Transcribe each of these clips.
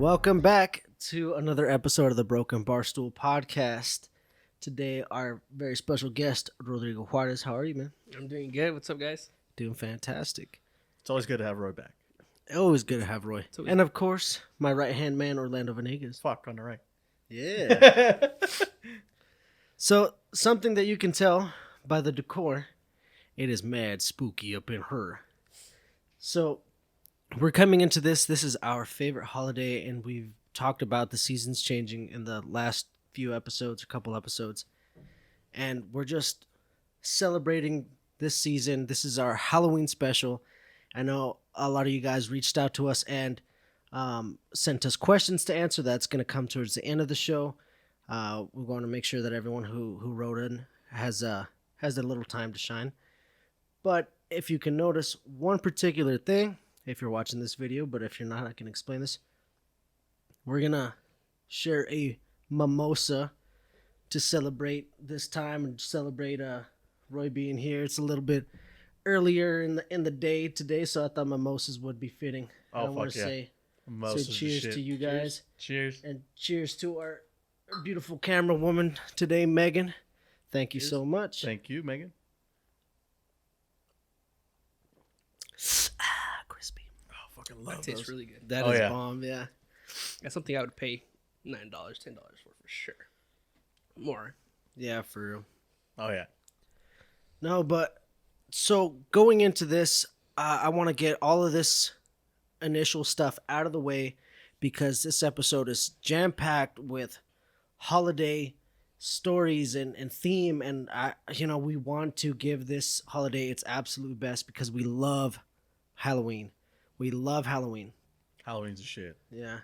Welcome back to another episode of the Brok'n Barstool podcast. Today, our very special guest, Rodrigo Juarez. How are you, man? I'm doing good. What's up, guys? Doing fantastic. It's always good to have Roy back. Always good to have Roy. And of course, my right-hand man, Orlando Venegas. Fuck, on the right. Yeah. So, something that you can tell by the decor, it is mad spooky up in her. So, we're coming into this. This is our favorite holiday, and we've talked about the seasons changing in the last few episodes, a couple episodes. And we're just celebrating this season. This is our Halloween special. I know a lot of you guys reached out to us and sent us questions to answer. That's going to come towards the end of the show. We're going to make sure that everyone who wrote in has a little time to shine. But if you can notice one particular thing, if you're watching this video, but if you're not, I can explain this. We're going to share a mimosa to celebrate this time and celebrate Roy being here. It's a little bit earlier in the day today, so I thought mimosas would be fitting. Oh, I want to say cheers to you guys. Cheers. And cheers to our beautiful camera woman today, Megan. Thank you so much. Thank you, Megan. Crispy. Oh, fucking love That tastes those. really good. That is bomb, yeah. That's something I would pay $9, $10 for sure. More. Yeah, for real. Oh, yeah. No, but so going into this, I want to get all of this initial stuff out of the way because this episode is jam-packed with holiday stories and theme, and we want to give this holiday its absolute best because we love Halloween. We love Halloween. Halloween's a shit. Yeah.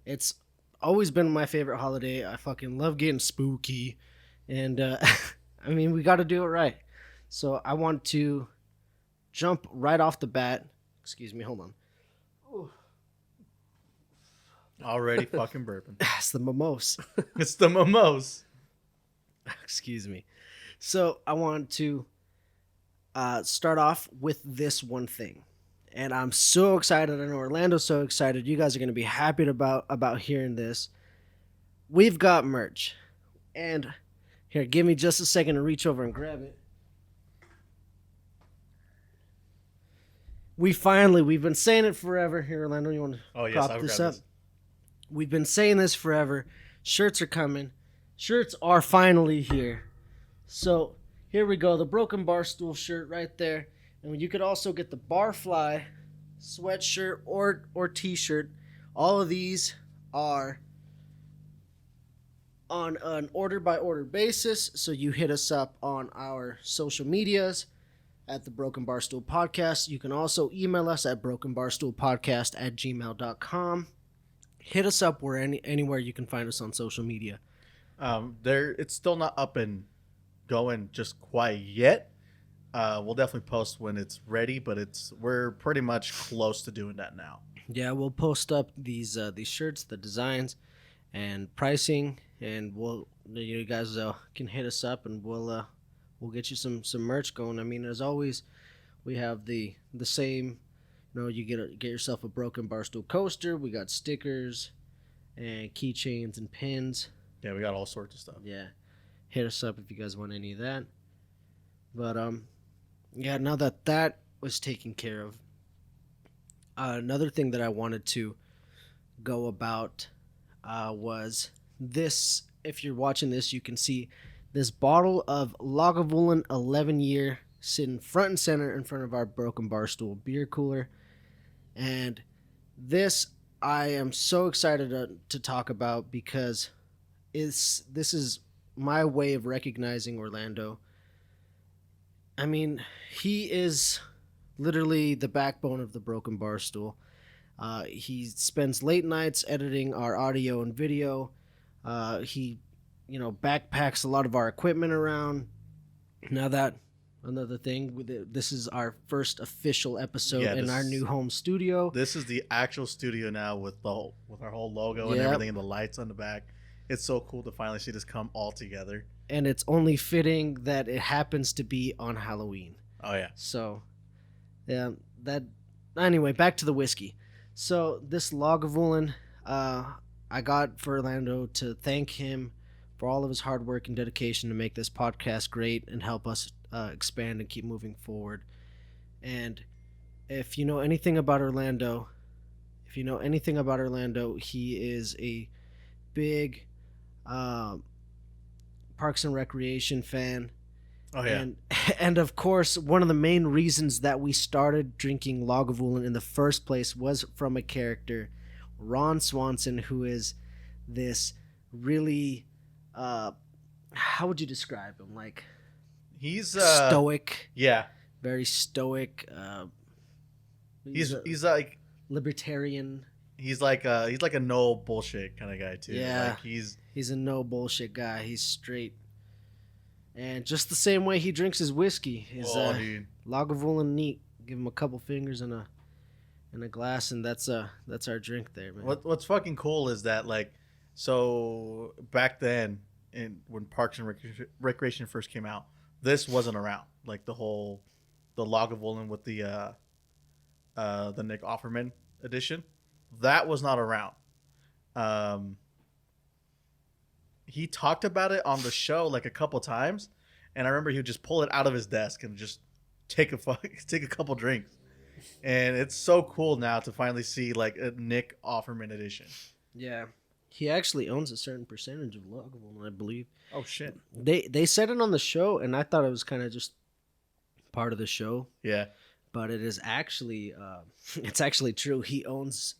It's always been my favorite holiday. I fucking love getting spooky. And, I mean, we got to do it right. So I want to jump right off the bat. Excuse me, hold on. Already fucking burping. It's the mimosa. It's the mimose. Excuse me. So I want to start off with this one thing. And I'm so excited. I know Orlando's so excited. You guys are going to be happy about hearing this. We've got merch. And here, give me just a second to reach over and grab it. We've been saying it forever. Here, Orlando, you want to prop this up? We've been saying this forever. Shirts are coming. Shirts are finally here. So here we go. The Brok'n Barstool shirt right there. And you could also get the Barfly sweatshirt or t-shirt. All of these are on an order-by-order basis. So you hit us up on our social medias at the Brok'n Barstool Podcast. You can also email us at brokenbarstoolpodcast@gmail.com. Hit us up anywhere you can find us on social media. It's still not up and going just quite yet. We'll definitely post when it's ready, but we're pretty much close to doing that now. Yeah, we'll post up these shirts, the designs, and pricing, and you guys can hit us up, and we'll get you some merch going. I mean, as always, we have the same. You get yourself a Brok'n Barstool coaster. We got stickers and keychains and pins. Yeah, we got all sorts of stuff. Yeah, hit us up if you guys want any of that. But yeah, now that was taken care of, another thing that I wanted to go about was this. If you're watching this, you can see this bottle of Lagavulin 11-year sitting front and center in front of our Brok'n Barstool beer cooler. And this I am so excited to talk about because this is my way of recognizing Orlando. I mean, he is literally the backbone of the Brok'n Barstool. He spends late nights editing our audio and video. He backpacks a lot of our equipment around. Now that another thing, this is our first official episode in our new home studio. This is the actual studio now with our whole logo and everything and the lights on the back. It's so cool to finally see this come all together. And it's only fitting that it happens to be on Halloween. Oh yeah. So, yeah, anyway, back to the whiskey. So this Lagavulin, I got for Orlando to thank him for all of his hard work and dedication to make this podcast great and help us expand and keep moving forward. And if you know anything about Orlando, he is a big Parks and Recreation fan. Oh yeah. And of course, one of the main reasons that we started drinking Lagavulin in the first place was from a character, Ron Swanson, who is this really, how would you describe him? Like, He's stoic, Yeah. very stoic. He's like libertarian. he's like a no bullshit kind of guy too. Yeah. Like He's a no bullshit guy. He's straight. And just the same way he drinks his whiskey is dude. Lagavulin neat. Give him a couple fingers and a glass, and that's our drink there, man. What's fucking cool is that, like, so back then, when Parks and Recreation first came out, this wasn't around. Like the Lagavulin with the Nick Offerman edition, that was not around. He talked about it on the show like a couple times, and I remember he would just pull it out of his desk and just take a couple drinks. And it's so cool now to finally see like a Nick Offerman edition. Yeah, he actually owns a certain percentage of Lagavulin, I believe. Oh shit! They said it on the show, and I thought it was kind of just part of the show. Yeah, but it is actually it's actually true. He owns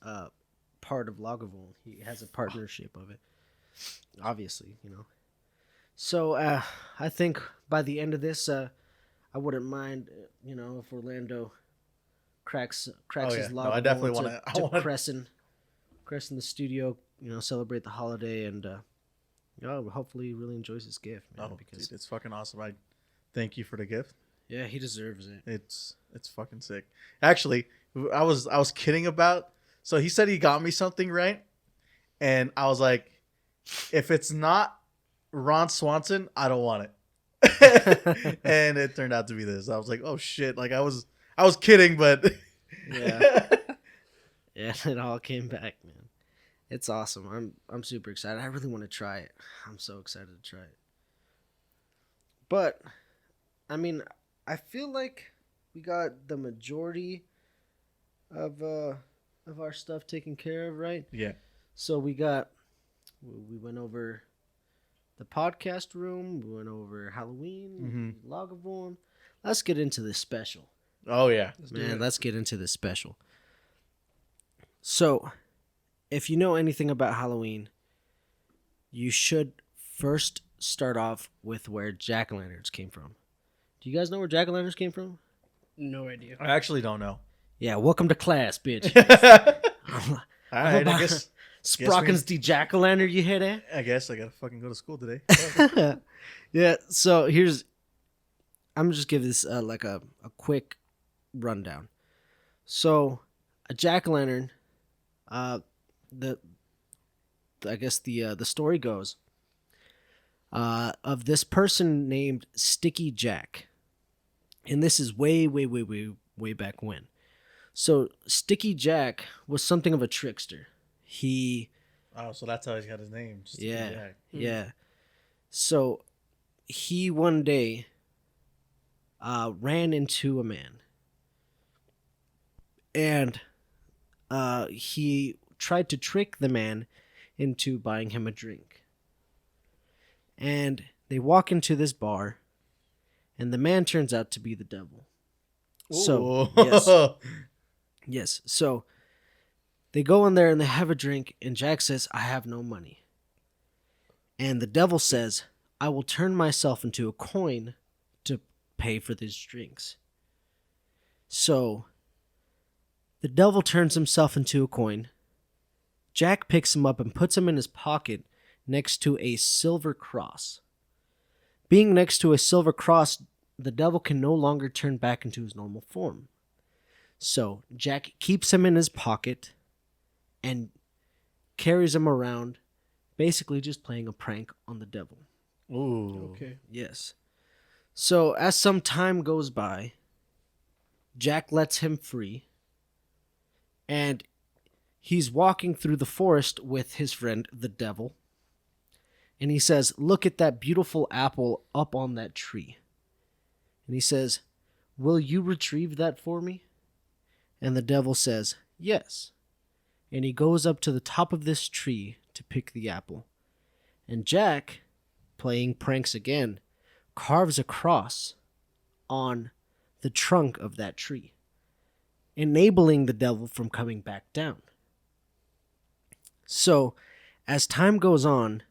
part of Lagavulin. He has a partnership of it. Obviously, you know. So I think by the end of this, I wouldn't mind, if Orlando cracks his Lagavulin. No, I definitely want to Crescent the studio, celebrate the holiday, and hopefully he really enjoys his gift, man. Because dude, it's fucking awesome. I thank you for the gift. Yeah, he deserves it. It's fucking sick. Actually, I was kidding about. So he said he got me something, right? And I was like, if it's not Ron Swanson, I don't want it. And it turned out to be this. I was like, oh shit! Like I was kidding, but yeah, yeah, it all came back, man. It's awesome. I'm super excited. I really want to try it. I'm so excited to try it. But I mean, I feel like we got the majority of our stuff taken care of, right? Yeah. So we went over the podcast room, we went over Halloween, Lagavulin. Let's get into this special. Oh yeah. Let's get into this special. So, if you know anything about Halloween, you should first start off with where jack-o'-lanterns came from. Do you guys know where jack-o'-lanterns came from? No idea. I actually don't know. Yeah, welcome to class, bitch. All right, I guess Sprocken's the jack-o'-lantern, you hear that? I guess I gotta fucking go to school today. Yeah, so I'm just give this like a quick rundown. So, a jack-o'-lantern, the story goes of this person named Sticky Jack, and this is way back when. So Sticky Jack was something of a trickster. So that's how he got his name. Sticky Jack. Yeah. So he one day ran into a man, and he tried to trick the man into buying him a drink. And they walk into this bar, and the man turns out to be the devil. So yes. So they go in there and they have a drink, and Jack says, "I have no money." And the devil says, "I will turn myself into a coin to pay for these drinks." So the devil turns himself into a coin. Jack picks him up and puts him in his pocket next to a silver cross. Being next to a silver cross, the devil can no longer turn back into his normal form. So Jack keeps him in his pocket and carries him around, basically just playing a prank on the devil. Ooh. Okay. Yes. So as some time goes by, Jack lets him free, and he's walking through the forest with his friend, the devil. And he says, "Look at that beautiful apple up on that tree." And he says, "Will you retrieve that for me?" And the devil says, "Yes." And he goes up to the top of this tree to pick the apple. And Jack, playing pranks again, carves a cross on the trunk of that tree, enabling the devil from coming back down. So, as time goes on,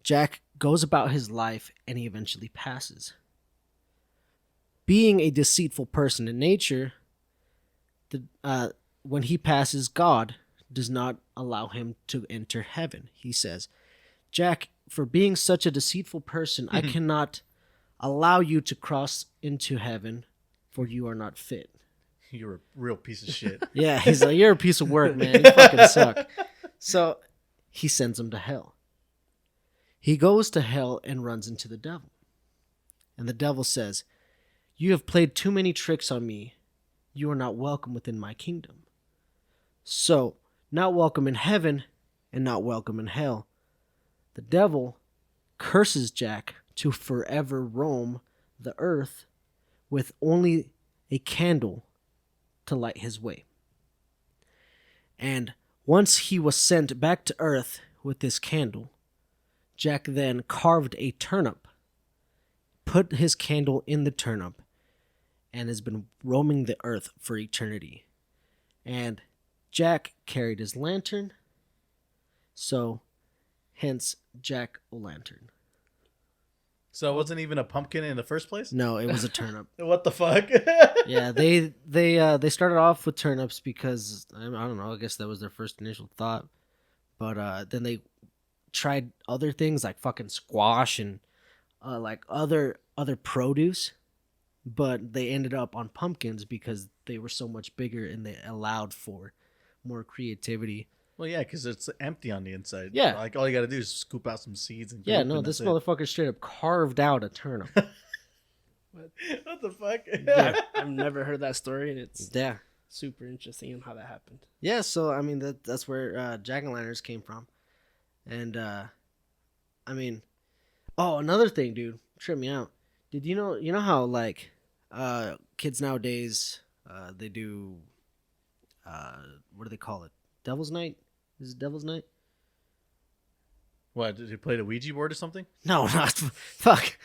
Jack goes about his life and he eventually passes. Being a deceitful person in nature, when he passes, God does not allow him to enter heaven. He says, "Jack, for being such a deceitful person, I cannot allow you to cross into heaven, for you are not fit." You're a real piece of shit. Yeah, he's like, "You're a piece of work, man. You fucking suck." So he sends him to hell. He goes to hell and runs into the devil. And the devil says, "You have played too many tricks on me. You are not welcome within my kingdom." So, not welcome in heaven and not welcome in hell, the devil curses Jack to forever roam the earth with only a candle to light his way. And once he was sent back to earth with this candle, Jack then carved a turnip, put his candle in the turnip, and has been roaming the earth for eternity. And Jack carried his lantern, so hence Jack-o'-lantern. So it wasn't even a pumpkin in the first place? No, it was a turnip. What the fuck? Yeah, they started off with turnips because I don't know. I guess that was their first initial thought, but then they tried other things like fucking squash and like other produce, but they ended up on pumpkins because they were so much bigger and they allowed for more creativity. Well, yeah, because it's empty on the inside. Yeah. Like, all you got to do is scoop out some seeds and Yeah, goop, no, and this that's motherfucker straight up carved out a turnip. it. What the fuck? I've never heard that story, and it's Yeah. super interesting on how that happened. Yeah, so I mean that's where jack-o'-lanterns came from. And I mean, oh, another thing, dude, trip me out. Did you know how like kids nowadays they do what do they call it? Devil's Night? Is it Devil's Night? What, did you play the Ouija board or something? No, not fuck.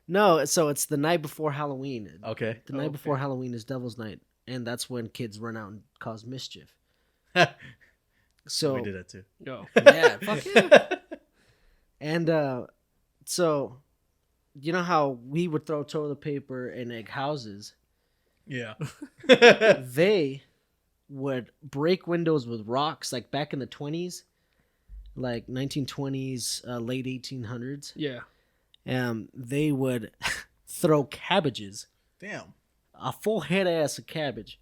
No, so it's the night before Halloween. Okay. The night before Halloween is Devil's Night, and that's when kids run out and cause mischief. So we did that too. Go. yeah, fuck yeah. And so you know how we would throw toilet paper in egg houses? Yeah. They would break windows with rocks, like back in the 20s, like 1920s, late 1800s. Yeah. They would throw cabbages, Damn. a full head ass of cabbage,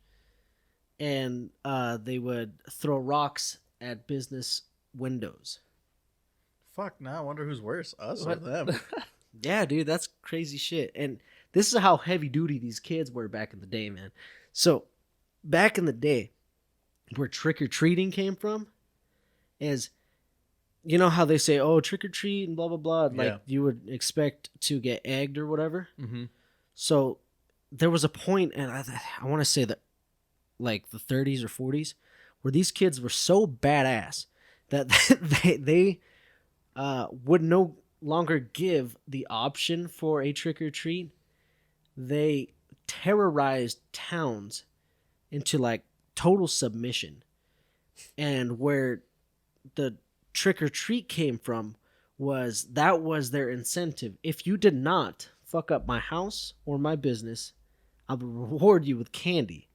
and they would throw rocks at business windows. Fuck, now I wonder who's worse, us or What? them. Yeah, dude, that's crazy shit. And this is how heavy duty these kids were back in the day, man. So, back in the day, where trick-or-treating came from is, you know how they say, oh, trick-or-treat and blah, blah, blah. Like, Yeah. you would expect to get egged or whatever. Mm-hmm. So, there was a point, and I want to say that, like, the 30s or 40s, where these kids were so badass that they would no longer give the option for a trick-or-treat. They terrorized towns into, like, total submission. And where the trick-or-treat came from was that was their incentive. If you did not fuck up my house or my business, I will reward you with candy.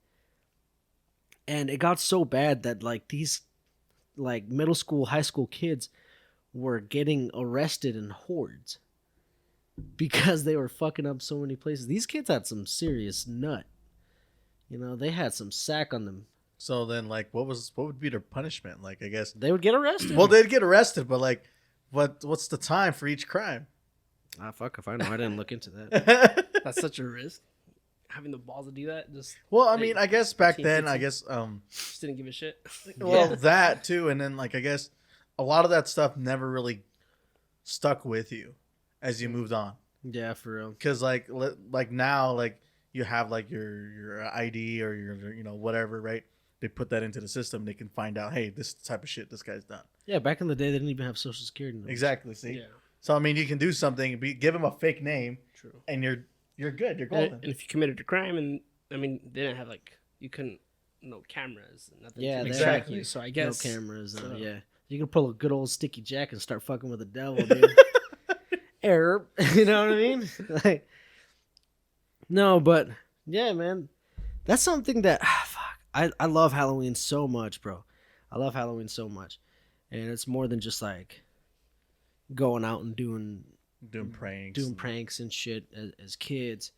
And it got so bad that like these like middle school, high school kids were getting arrested in hordes because they were fucking up so many places. These kids had some serious nut. You know, they had some sack on them. So then, like, what would be their punishment? Like, I guess. They would get arrested. Well, they'd get arrested, but like, what's the time for each crime? Ah, fuck if I know. I didn't look into that. That's such a risk. having the balls to do that. Well, I mean, I guess back 14, then, 15. Just didn't give a shit. well, Yeah. that too, and then like I guess a lot of that stuff never really stuck with you as you moved on. Yeah, for real. Because like now, like you have like your ID or your whatever, right? They put that into the system. They can find out, hey, this is the type of shit this guy's done. Yeah, back in the day, they didn't even have social security numbers. Exactly. See. Yeah, So I mean, you can do something, give him a fake name, true. and you're good. You're And, golden. and if you committed a crime, and I mean, they didn't have like you couldn't no cameras, nothing. Yeah, to they track exactly. you. So I guess No cameras. so. Yeah, you can pull a good old sticky jack and start fucking with the devil, dude. Error. You know what I mean? Like, no, but yeah, man, that's something that fuck. I love Halloween so much, bro. I love Halloween so much, and it's more than just like going out and doing pranks and shit as kids.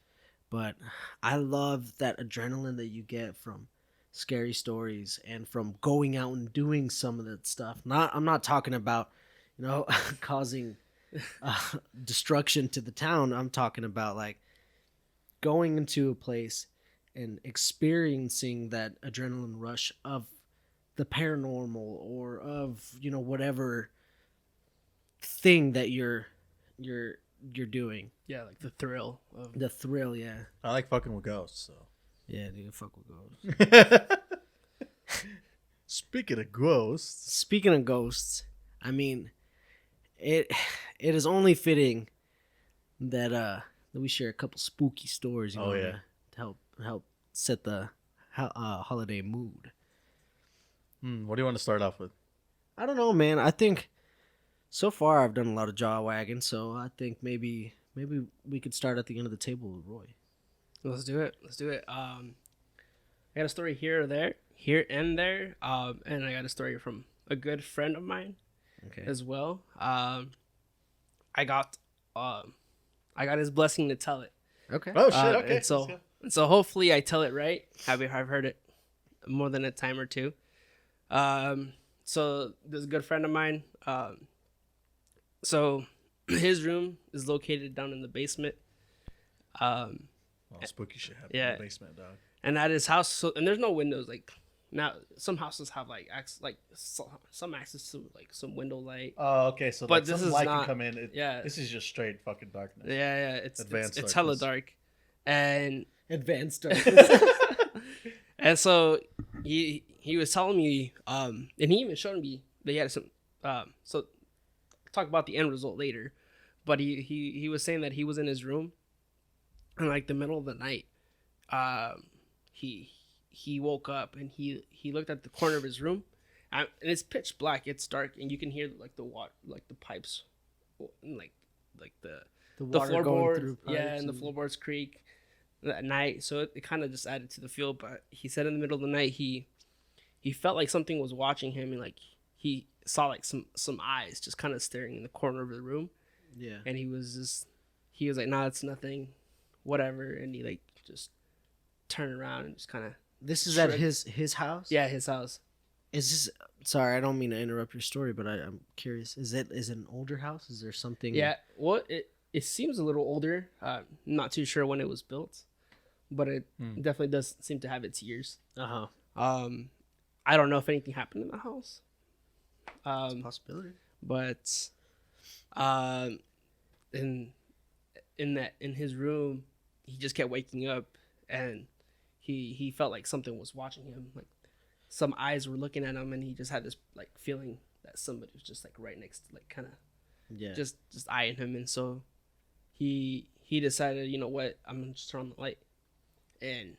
But I love that adrenaline that you get from scary stories and from going out and doing some of that stuff. I'm not talking about, causing destruction to the town. I'm talking about like going into a place and experiencing that adrenaline rush of the paranormal or of whatever thing that you're doing. Yeah, like the thrill of The thrill, yeah. I like fucking with ghosts. So. Yeah, dude, fuck with ghosts. Speaking of ghosts, Speaking of ghosts, I mean, it is only fitting that we share a couple spooky stories. Oh, yeah. To help set the holiday mood. what do you want to start off with? I don't know, man. I think so far I've done a lot of jaw wagging, so I think maybe we could start at the end of the table with Roy. Let's do it. I got a story here and there, and I got a story from a good friend of mine Okay. as well. I got his blessing to tell it. Okay. Oh shit! Okay. And so hopefully I tell it right. I've heard it more than a time or two. So this good friend of mine. So his room is located down in the basement. Spooky shit happened Yeah. in the basement, dog. And at his house, and there's no windows. Like now, some houses have some access to like some window light. Oh, okay. So But like, this some is light not- can come in. yeah. This is just straight fucking darkness. Yeah, Advanced it's hella darkness. dark, and Advanced and so he was telling me, and he even showed me they had some. So I'll talk about the end result later, but he was saying that he was in his room, in like the middle of the night. He woke up and he looked at the corner of his room, and it's pitch black. It's dark, and you can hear like the water, like the pipes, like the water going floorboards, through yeah, pipes and the floorboards creak at night. So it kind of just added to the feel. But he said in the middle of the night he felt like something was watching him, and like he saw like some eyes just kind of staring in the corner of the room. Yeah. And he was like, nah, it's nothing, whatever. And he like just turned around and just kind of, This is at his house? yeah, his house. Is this? Sorry, I don't mean to interrupt your story, but I'm curious. Is it an older house? Is there something? Yeah, well, it seems a little older. Not too sure when it was built, but it definitely does seem to have its years. Uh huh. I don't know if anything happened in the house. It's a possibility. But in his room, he just kept waking up, and he felt like something was watching him, like some eyes were looking at him, and he just had this like feeling that somebody was just like right next to, like kind of Yeah. just eyeing him. And so he decided, you know what, I'm gonna just turn on the light, and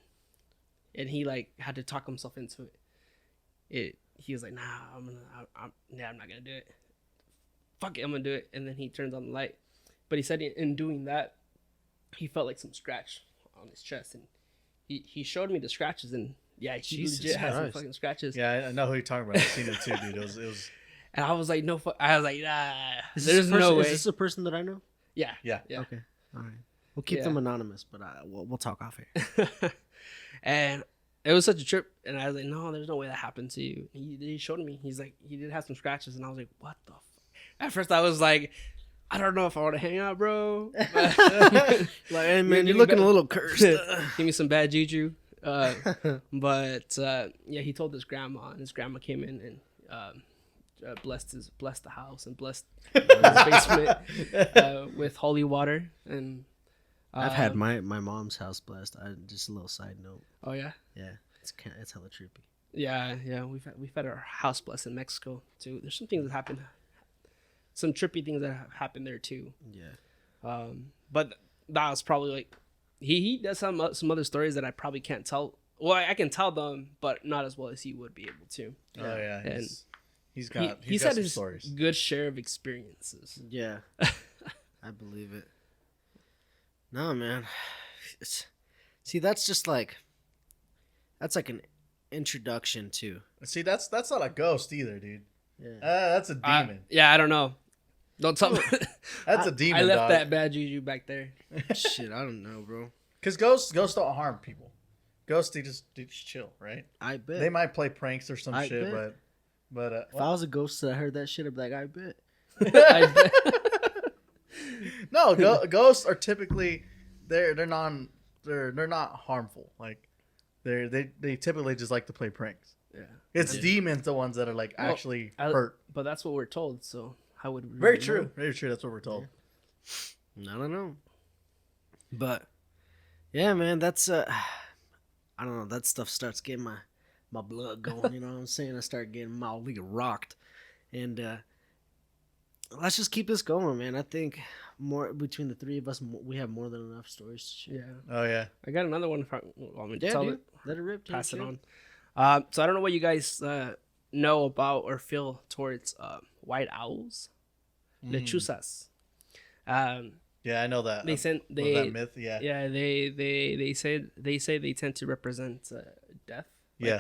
he like had to talk himself into it. He was like, nah, I'm not gonna do it. Fuck it, I'm gonna do it. And then he turns on the light. But he said in doing that, he felt like some scratch on his chest, and he showed me the scratches, and yeah, he Jesus legit has some Christ. fucking scratches. Yeah, I know who you're talking about. I've seen it too, dude. It was. And I was like, no, I was like, nah, Is there's this a person, no way. Is this a person that I know? Yeah. Yeah. Okay. All right. We'll keep Yeah. them anonymous, but we'll talk off here. And it was such a trip, and I was like, no, there's no way that happened to you. He showed me. He's like, he did have some scratches, and I was like, what the fuck? At first I was like, I don't know if I want to hang out, bro. Like, hey man, you're looking a little cursed. Give me some bad juju. But yeah, he told his grandma, and his grandma came in and blessed the house and blessed his basement with holy water. And I've had my mom's house blessed. Just a little side note. Oh yeah, Yeah, it's hella trippy. yeah. We've had our house blessed in Mexico too. There's some things that happen, some trippy things that have happened there too. Yeah. But that was probably like he does some other stories that I probably can't tell. Well, I can tell them, but not as well as he would be able to. Oh yeah, And he's got he's got had some his stories. good share of experiences. Yeah. I believe it. No, man. See, that's just like that's like an introduction to. See, that's not a ghost either, dude. Yeah. That's a demon. Yeah, I don't know. Don't tell me. That's a demon. I left dog. that bad juju back there. Shit, I don't know, bro. Because ghosts don't harm people. Ghosts they just chill, right? I bet. They might play pranks or some I shit, bet. but If I was a ghost that heard that shit, I'd be like, I bet. I bet. no, ghosts are typically they're not harmful. Like they typically just like to play pranks. Yeah. It's demons the ones that are like Well, actually I- hurt. But that's what we're told. So how would we? Very really true. know? Very true. That's what we're told. I don't know. But yeah, man, that's I don't know, that stuff starts getting my blood going, you know what I'm saying? I start getting mildly rocked. And let's just keep this going, man. I think more between the three of us, we have more than enough stories to share. Yeah. Oh yeah. I got another one. If I want me to Yeah, tell dude. it, Let it rip. pass it dude. on. So I don't know what you guys know about or feel towards white owls, lechuzas. Yeah, I know that. They sent Was they that myth. Yeah. yeah they say they tend to represent death. Yeah.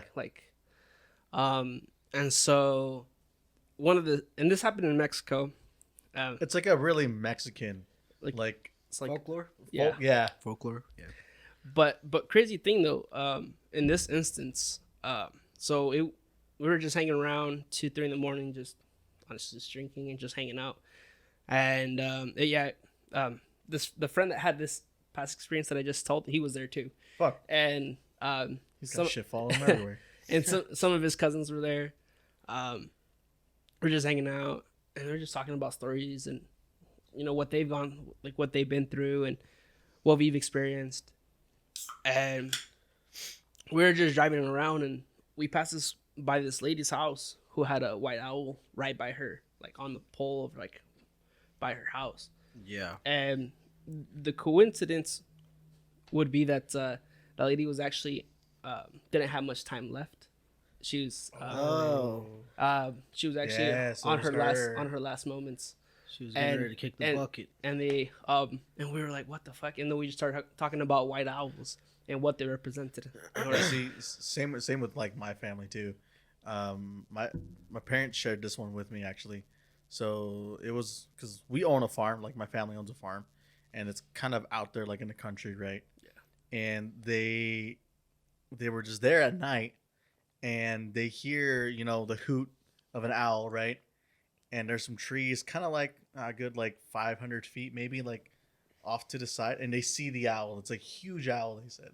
And so and this happened in Mexico. It's like a really Mexican, like It's like Folklore? yeah. yeah. Folklore? Yeah. But crazy thing though, in this instance, we were just hanging around 2-3 in the morning, just honestly just drinking and just hanging out, and the friend that had this past experience that I just told, he was there too, Fuck. and He's got shit following him everywhere. and some of his cousins were there. We're just hanging out, and they're just talking about stories and what they've gone, like what they've been through and what we've experienced. And we were just driving around, and we passed by this lady's house who had a white owl right by her, like on the pole of like by her house. Yeah. And the coincidence would be that that lady was actually didn't have much time left. She was she was actually Yeah, so on it was her last moments. She was getting ready to kick the bucket. And they and we were like, what the fuck? And then we just started talking about white owls and what they represented. See, same with like my family too. My parents shared this one with me actually. So it was because we own a farm, like my family owns a farm, and it's kind of out there, like in the country, right? Yeah. And they were just there at night, and they hear the hoot of an owl, right? And there's some trees, kind of like a good like 500 feet, maybe like off to the side, and they see the owl. It's a huge owl, they said,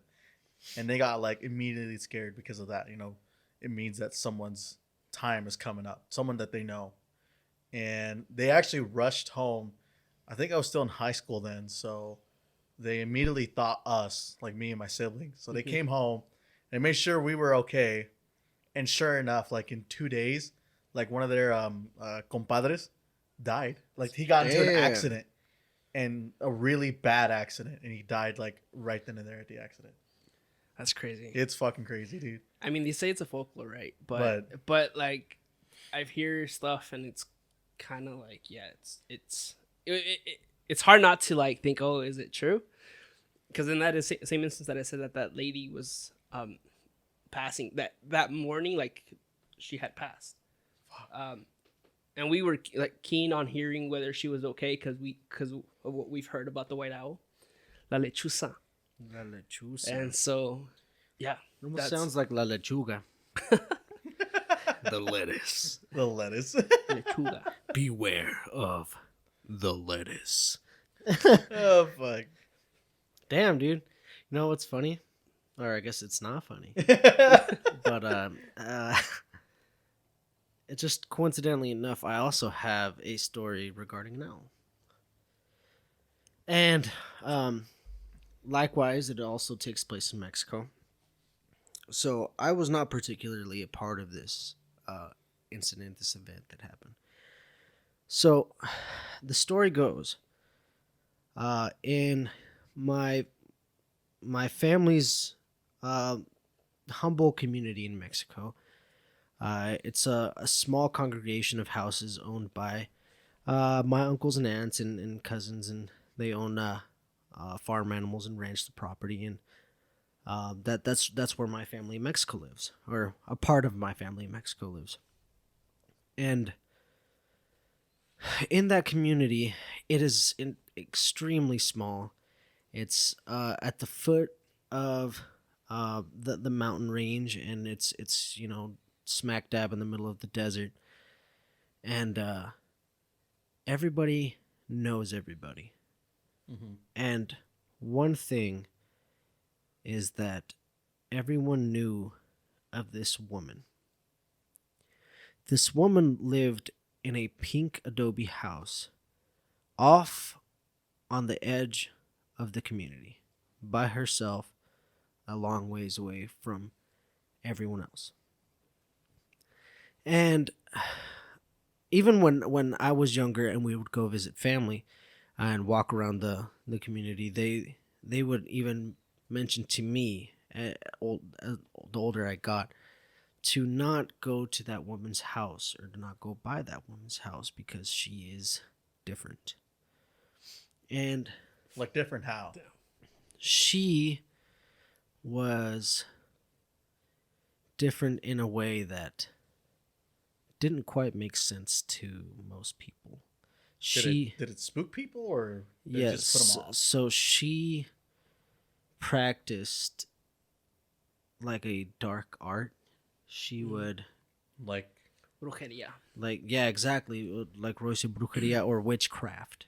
and they got like immediately scared because of that. It means that someone's time is coming up, someone that they know. And they actually rushed home. I think I was still in high school then, so they immediately thought us, like me and my siblings. So they came home, they made sure we were okay, and sure enough, like in 2 days, like one of their compadres died. Like he got into an accident, and a really bad accident, and he died like right then and there at the accident. That's crazy. It's fucking crazy, dude. I mean, they say it's a folklore, right? But like, I've heard stuff, and it's kind of like, yeah, it's hard not to like think, oh, is it true? Because in that same instance that I said that lady was passing that morning, like she had passed, and we were like keen on hearing whether she was okay because of what we've heard about the white owl, la lechuza. La lechuza. And so, yeah, It almost sounds like la lechuga. The lettuce. The lettuce. lechuga. Beware of the lettuce. Oh fuck. Damn, dude. You know what's funny? Or I guess it's not funny. But it just coincidentally enough, I also have a story regarding an owl. And likewise, it also takes place in Mexico. So I was not particularly a part of this incident, this event that happened. So the story goes, in my family's humble community in Mexico. It's a small congregation of houses owned by my uncles and aunts and cousins, and they own farm animals and ranch the property. And that's where my family in Mexico lives, or a part of my family in Mexico lives. And in that community, it is extremely small. It's at the foot of the mountain range, and it's smack dab in the middle of the desert, and everybody knows everybody. Mhm. And one thing is that everyone knew of this woman. This woman lived in a pink adobe house off on the edge of the community by herself, a long ways away from everyone else. And even when I was younger and we would go visit family and walk around the community, they would even mention to me, the older I got, to not go to that woman's house or to not go by that woman's house because she is different. And Like different how? she was different in a way that didn't quite make sense to most people. Did it spook people or did it just put them off? So she practiced like a dark art. She would Like Brujeria. exactly, like Royce Brujeria or witchcraft.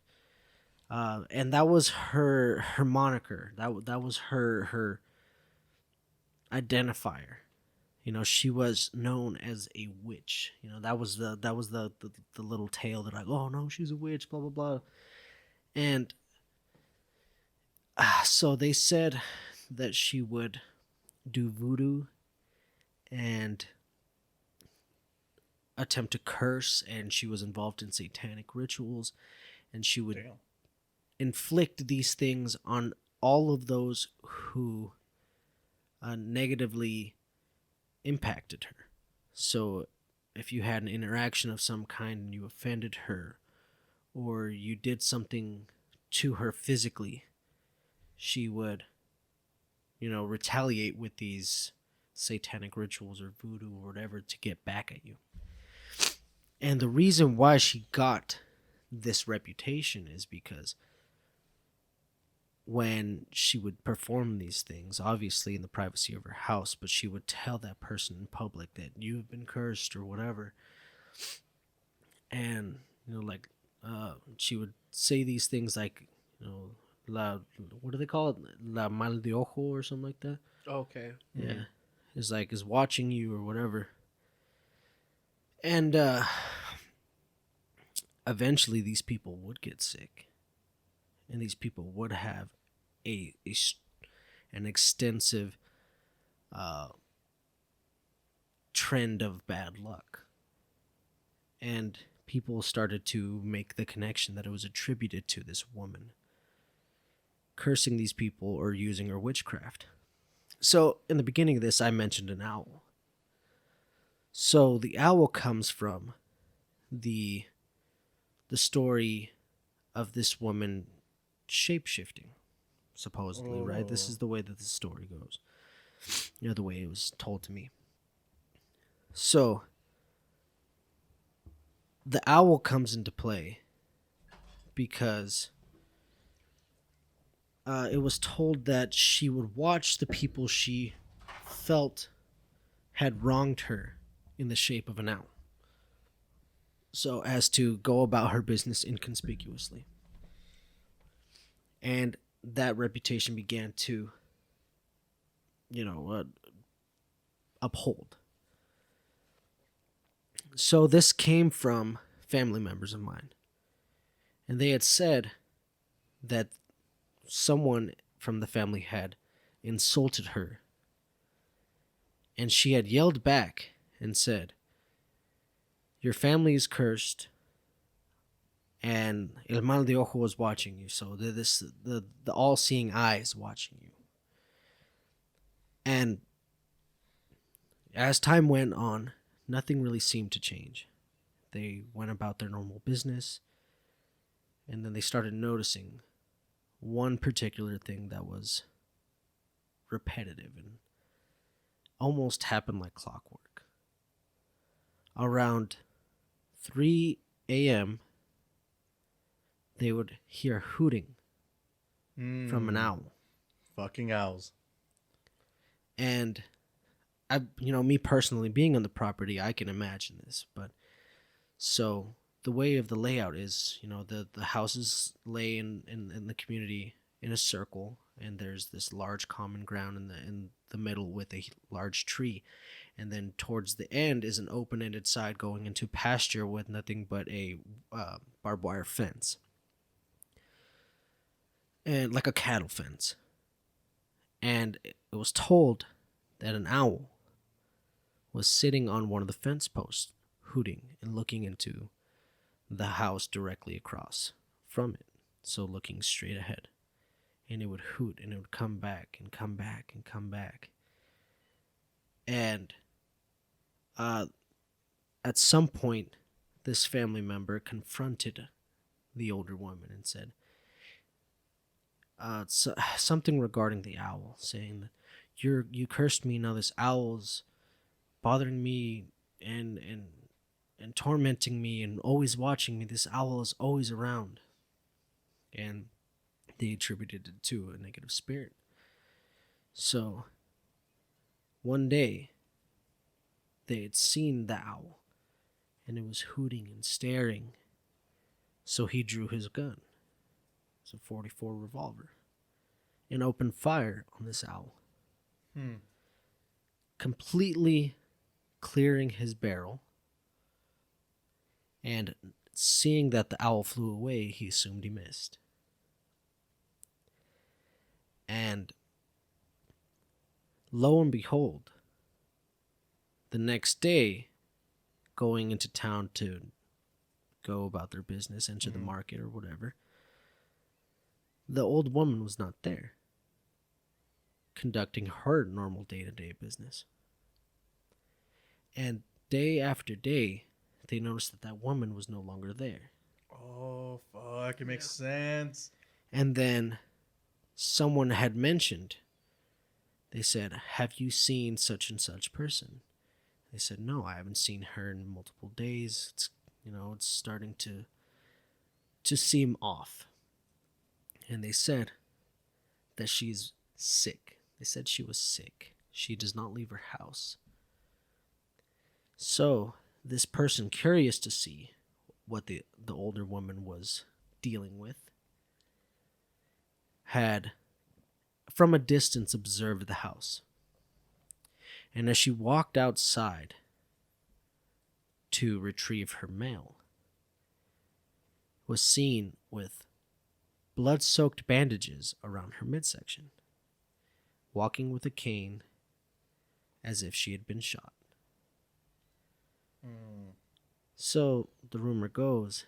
And that was her moniker. That was her identifier. She was known as a witch. That was the little tale that oh no, she's a witch, blah blah blah. And so they said that she would do voodoo and attempt to curse, and she was involved in satanic rituals, and she would damn. inflict these things on all of those who negatively impacted her. So if you had an interaction of some kind and you offended her, or you did something to her physically, she would retaliate with these satanic rituals or voodoo or whatever to get back at you. And the reason why she got this reputation is because when she would perform these things, obviously in the privacy of her house, but she would tell that person in public that you've been cursed or whatever. And, she would say these things like, what do they call it? La mal de ojo or something like that. Okay. Yeah. Is watching you or whatever. And eventually these people would get sick. And these people would have an extensive trend of bad luck. And people started to make the connection that it was attributed to this woman cursing these people or using her witchcraft. So in the beginning of this, I mentioned an owl. So the owl comes from the story of this woman shape-shifting, supposedly, right? This is the way that the story goes. The way it was told to me. So the owl comes into play because it was told that she would watch the people she felt had wronged her in the shape of an owl. so as to go about her business inconspicuously. And that reputation began to, uphold. So this came from family members of mine. And they had said that someone from the family had insulted her. And she had yelled back and said, "Your family is cursed, and El Mal de Ojo is watching you." So the all-seeing eye is watching you. And as time went on, nothing really seemed to change. They went about their normal business, and then they started noticing one particular thing that was repetitive and almost happened like clockwork. Around 3 a.m., they would hear hooting from an owl. Fucking owls. And me personally, being on the property, I can imagine this. But so the way of the layout is, the houses lay in the community in a circle, and there's this large common ground in the middle with a large tree. And then towards the end is an open-ended side going into pasture with nothing but a barbed wire fence. And like a cattle fence. And it was told that an owl was sitting on one of the fence posts, hooting and looking into the house directly across from it. So looking straight ahead. And it would hoot and it would come back and come back and come back. And at some point, this family member confronted the older woman and said something regarding the owl, saying that you cursed me, now this owl's bothering me and tormenting me and always watching me. This owl is always around. And they attributed it to a negative spirit. So one day they had seen the owl and it was hooting and staring. So he drew his gun. It's a .44 revolver. And opened fire on this owl. Completely clearing his barrel. And seeing that the owl flew away, he assumed he missed. And lo and behold, the next day, going into town to go about their business, enter the market or whatever, the old woman was not there, conducting her normal day-to-day business. And day after day, they noticed that that woman was no longer there. Oh, fuck. It makes sense. And then someone had mentioned, they said, "Have you seen such and such person?" They said, "No, I haven't seen her in multiple days. It's starting to seem off." And they said that she's sick. They said she was sick. She does not leave her house. So this person, curious to see what the older woman was dealing with, had from a distance observed the house. And as she walked outside to retrieve her mail, was seen with blood-soaked bandages around her midsection, walking with a cane as if she had been shot. So the rumor goes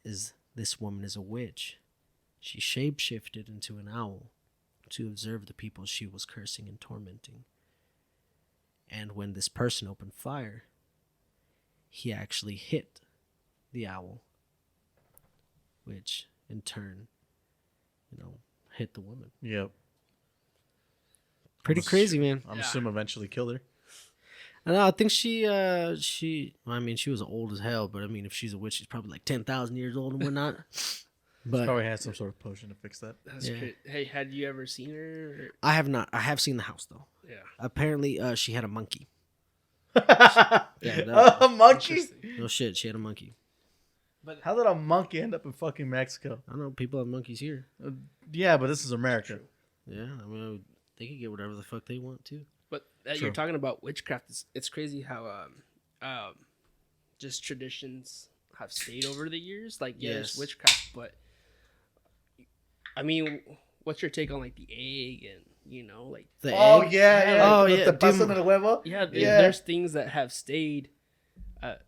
is this woman is a witch. She shape-shifted into an owl to observe the people she was cursing and tormenting. And when this person opened fire, he actually hit the owl, which in turn, hit the woman. Yep. Pretty crazy, man. I'm assuming eventually killed her. I think she was old as hell, but I mean, if she's a witch, she's probably like 10,000 years old and whatnot. But Probably had some sort of potion to fix that. That's great. Hey, had you ever seen her? I have not. I have seen the house though. Yeah. Apparently, she had a monkey. A monkey? No shit, she had a monkey. But How did a monkey end up in fucking Mexico? I don't know. People have monkeys here. Yeah, but this is America. Yeah, I mean, they can get whatever the fuck they want to. But True. you're talking about witchcraft. It's crazy how just traditions have stayed over the years. Like yeah, there's Yes. witchcraft, but I mean, what's your take on like the egg and like The Oh egg? yeah. Oh, The- yeah, The dude. pasa en el huevo. yeah, Yeah. there's things that have stayed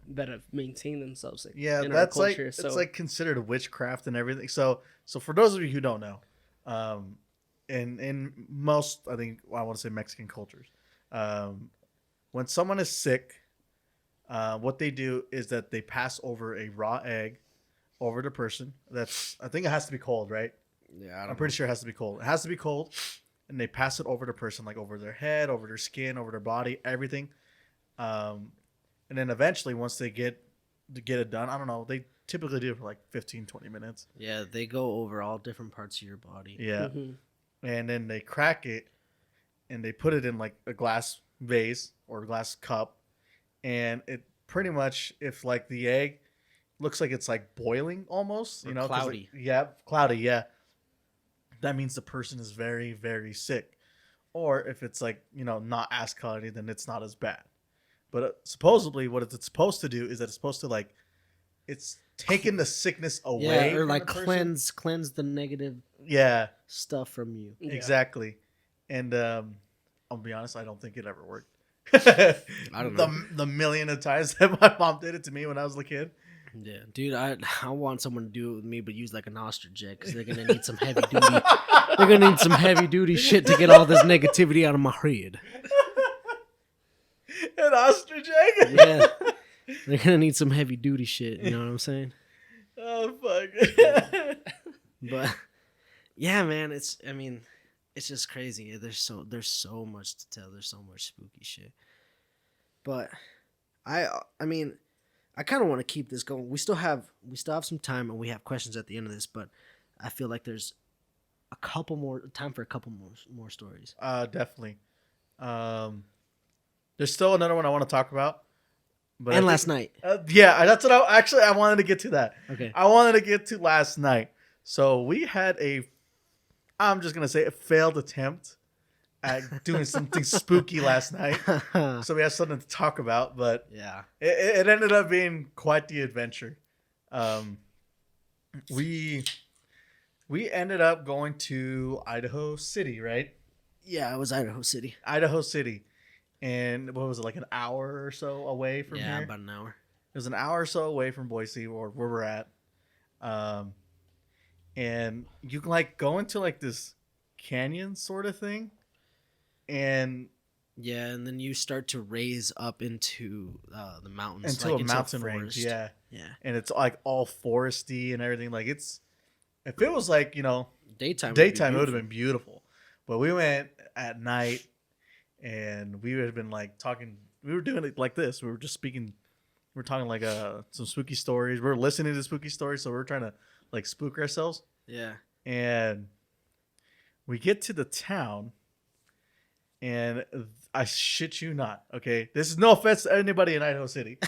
that have maintained themselves. Like, Yeah, in that's our like culture. it's like considered witchcraft and everything. So for those of you who don't know, in most I think I want to say Mexican cultures, when someone is sick, what they do is that they pass over a raw egg over the person. I think it has to be cold, right? Yeah, I'm pretty sure it has to be cold. It has to be cold, and they pass it over the person, like over their head, over their skin, over their body, everything. And then eventually, once they get it done, I don't know. They typically do it for like 15, 20 minutes. Yeah, they go over all different parts of your body. Yeah, Mhm. and then they crack it, and they put it in like a glass vase or a glass cup, and it pretty much, if like the egg looks like it's like boiling almost, Or you know, 'cause, cloudy. like, yeah, cloudy, yeah. That means the person is very, very sick. Or if it's like, not as cloudy, then it's not as bad. But supposedly, what it's supposed to do is that it's supposed to like, it's taking the sickness away. Yeah, or from like the person. cleanse the negative Yeah, stuff from you. Yeah. exactly. And I'll be honest, I don't think it ever worked. I don't know. The million of times that my mom did it to me when I was a kid. Yeah, dude, I want someone to do it with me, but use like an ostrich jet because they're gonna need some heavy duty. They're gonna need some heavy duty shit to get all this negativity out of my head. An ostrich egg? Yeah, they're gonna need some heavy duty shit. You know what I'm saying? Oh, fuck. But yeah, man, it's just crazy. There's so much to tell. There's so much spooky shit. But I mean, I kind of want to keep this going. We still have some time, and we have questions at the end of this. But I feel like there's a couple more more stories. Definitely. There's still another one I want to talk about. But And last night. Yeah, that's what I wanted to get to that. Okay. I wanted to get to last night. So we had I'm just going to say a failed attempt at doing something spooky last night. So we have something to talk about, but Yeah. it ended up being quite the adventure. We ended up going to Idaho City, right? Yeah, it was Idaho City. Idaho City. And what was it, like an hour or so away from Yeah, here? about an hour. It was an hour or so away from Boise, or where we're at. And you can like go into like this canyon sort of thing. And Yeah, and then you start to raise up into the mountains, into like a mountain forest. range. Yeah. Yeah. And it's like all foresty and everything. Like if it was like, Daytime, daytime, it would have been beautiful. But we went at night, and we would have been like talking. We were doing it like this. We were just speaking. We were talking like some spooky stories. We were listening to spooky stories, so we were trying to like spook ourselves. Yeah. And we get to the town, and I shit you not. Okay, this is no offense to anybody in Idaho City,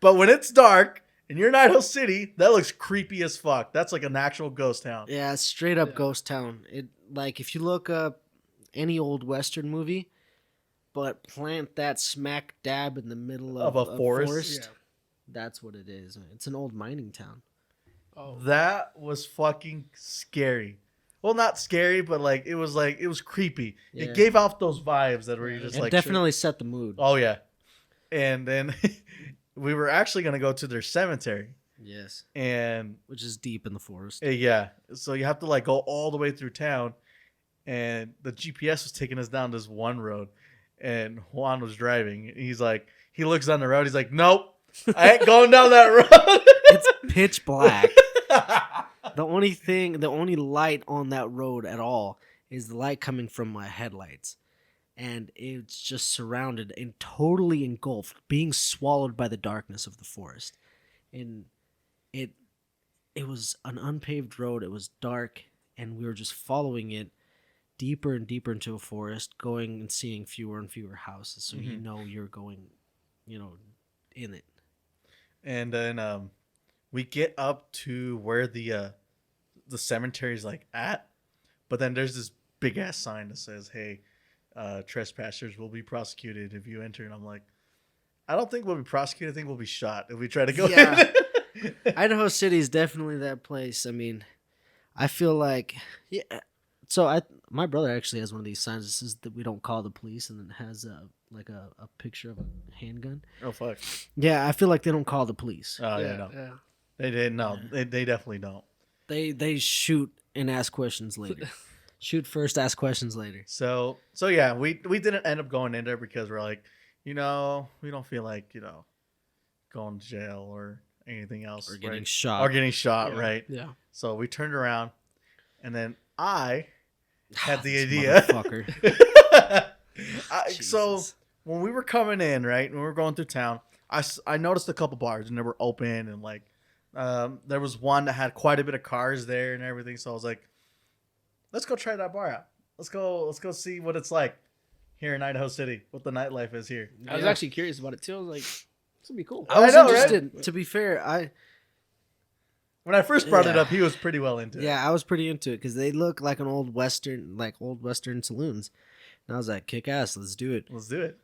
but when it's dark and you're in Idaho City, that looks creepy as fuck. That's like an actual ghost town. Yeah, it's straight up Yeah. ghost town. It like if you look up any old Western movie, but plant that smack dab in the middle of Of a forest? Yeah. that's what it is. It's an old mining town. Oh, That was fucking scary. Well, not scary, but like it was creepy. Yeah. It gave off those vibes that were just It like definitely set the mood. Oh yeah. And then we were actually gonna go to their cemetery, Yes, and which is deep in the forest. yeah, so you have to like go all the way through town, and the GPS was taking us down this one road, and Juan was driving. And he's like, he looks down the road. He's like, nope, I ain't going down that road. It's pitch black. The only light on that road at all is the light coming from my headlights. And it's just surrounded and totally engulfed, being swallowed by the darkness of the forest. And it was an unpaved road. It was dark, and we were just following it deeper and deeper into a forest, going and seeing fewer and fewer houses. So you Mhm. know you're going, in it. And then we get up to where the cemetery is like at, but then there's this big ass sign that says, "Hey, trespassers will be prosecuted if you enter." And I'm like, I don't think we'll be prosecuted. I think we'll be shot if we try to go Yeah. in. Idaho City is definitely that place. I mean, I feel like yeah. So my brother actually has one of these signs that says that we don't call the police, and it has a picture of a handgun. Oh fuck! Yeah, I feel like they don't call the police. Oh yeah, no, they didn't. No, they definitely don't. They shoot and ask questions later. Shoot first, ask questions later. So yeah, we didn't end up going in there because we're like, we don't feel like going to jail or anything else, Or getting right? shot. Or getting shot, right? Yeah. So we turned around, and then I had the This idea. motherfucker. So Jesus. when we were coming in, right, when we were going through town, I noticed a couple bars and they were open, and like there was one that had quite a bit of cars there and everything. So I was like, let's go try that bar out. Let's go see what it's like here in Idaho City, what the nightlife is here. I was actually curious about it too. I was like, this would be cool. I was I know, right? interested. To be fair, When I first brought it Yeah. up, he was pretty well into it. I was pretty into it because they look like an old western saloons, and I was like, kick ass, let's do it. Let's do it.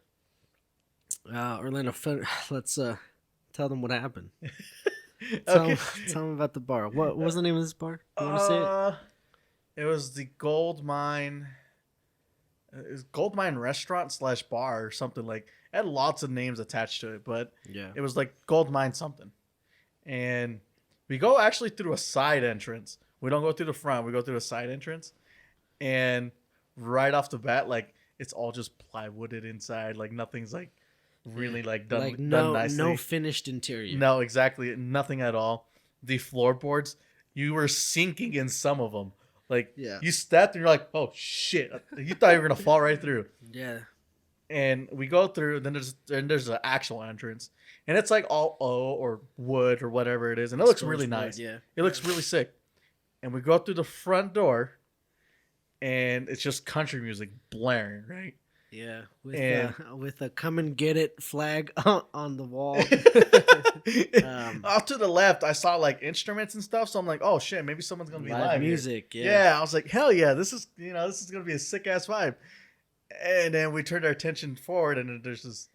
Orlando, let's tell them what happened. Okay. Tell them about the bar. What was the name of this bar? You want to say it? It was the Gold Mine. It was Gold Mine Restaurant / bar or something like. It had lots of names attached to it, but Yeah. it was like Gold Mine something. And we go actually through a side entrance. We don't go through the front. We go through a side entrance, and right off the bat, like it's all just plywooded inside. Like nothing's like really like done, Like done nicely. no finished interior. No, exactly. Nothing at all. The floorboards, you were sinking in some of them. Like, Yeah. you stepped and you're like, oh shit. You thought you were going to fall right through. Yeah. And we go through, then there's an actual entrance. And it's like all or wood or whatever it is. And it looks really nice. Yeah. It looks really sick. And we go through the front door, and it's just country music blaring, right? Yeah. And- With a come and get it flag on the wall. Off to the left, I saw like instruments and stuff. So I'm like, oh shit, maybe someone's gonna be live here. music. Yeah, I was like, hell yeah, this is gonna be a sick ass vibe. And then we turned our attention forward, and then there's this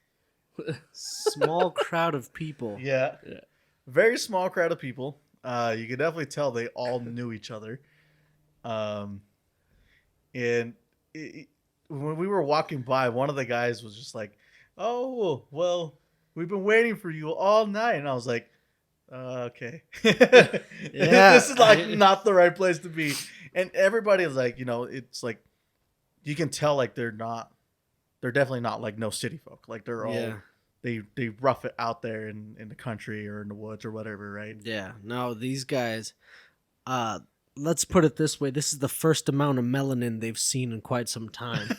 Small crowd of people. yeah, very small crowd of people. You could definitely tell they all knew each other. When we were walking by, one of the guys was just like, "Oh, well, we've been waiting for you all night," and I was like, "Okay, Yeah. this is like not the right place to be." And everybody is like, it's like you can tell like they're definitely not like no city folk. Like they're all Yeah. they rough it out there in the country or in the woods or whatever, right? Yeah. No, these guys. Let's put it this way: this is the first amount of melanin they've seen in quite some time.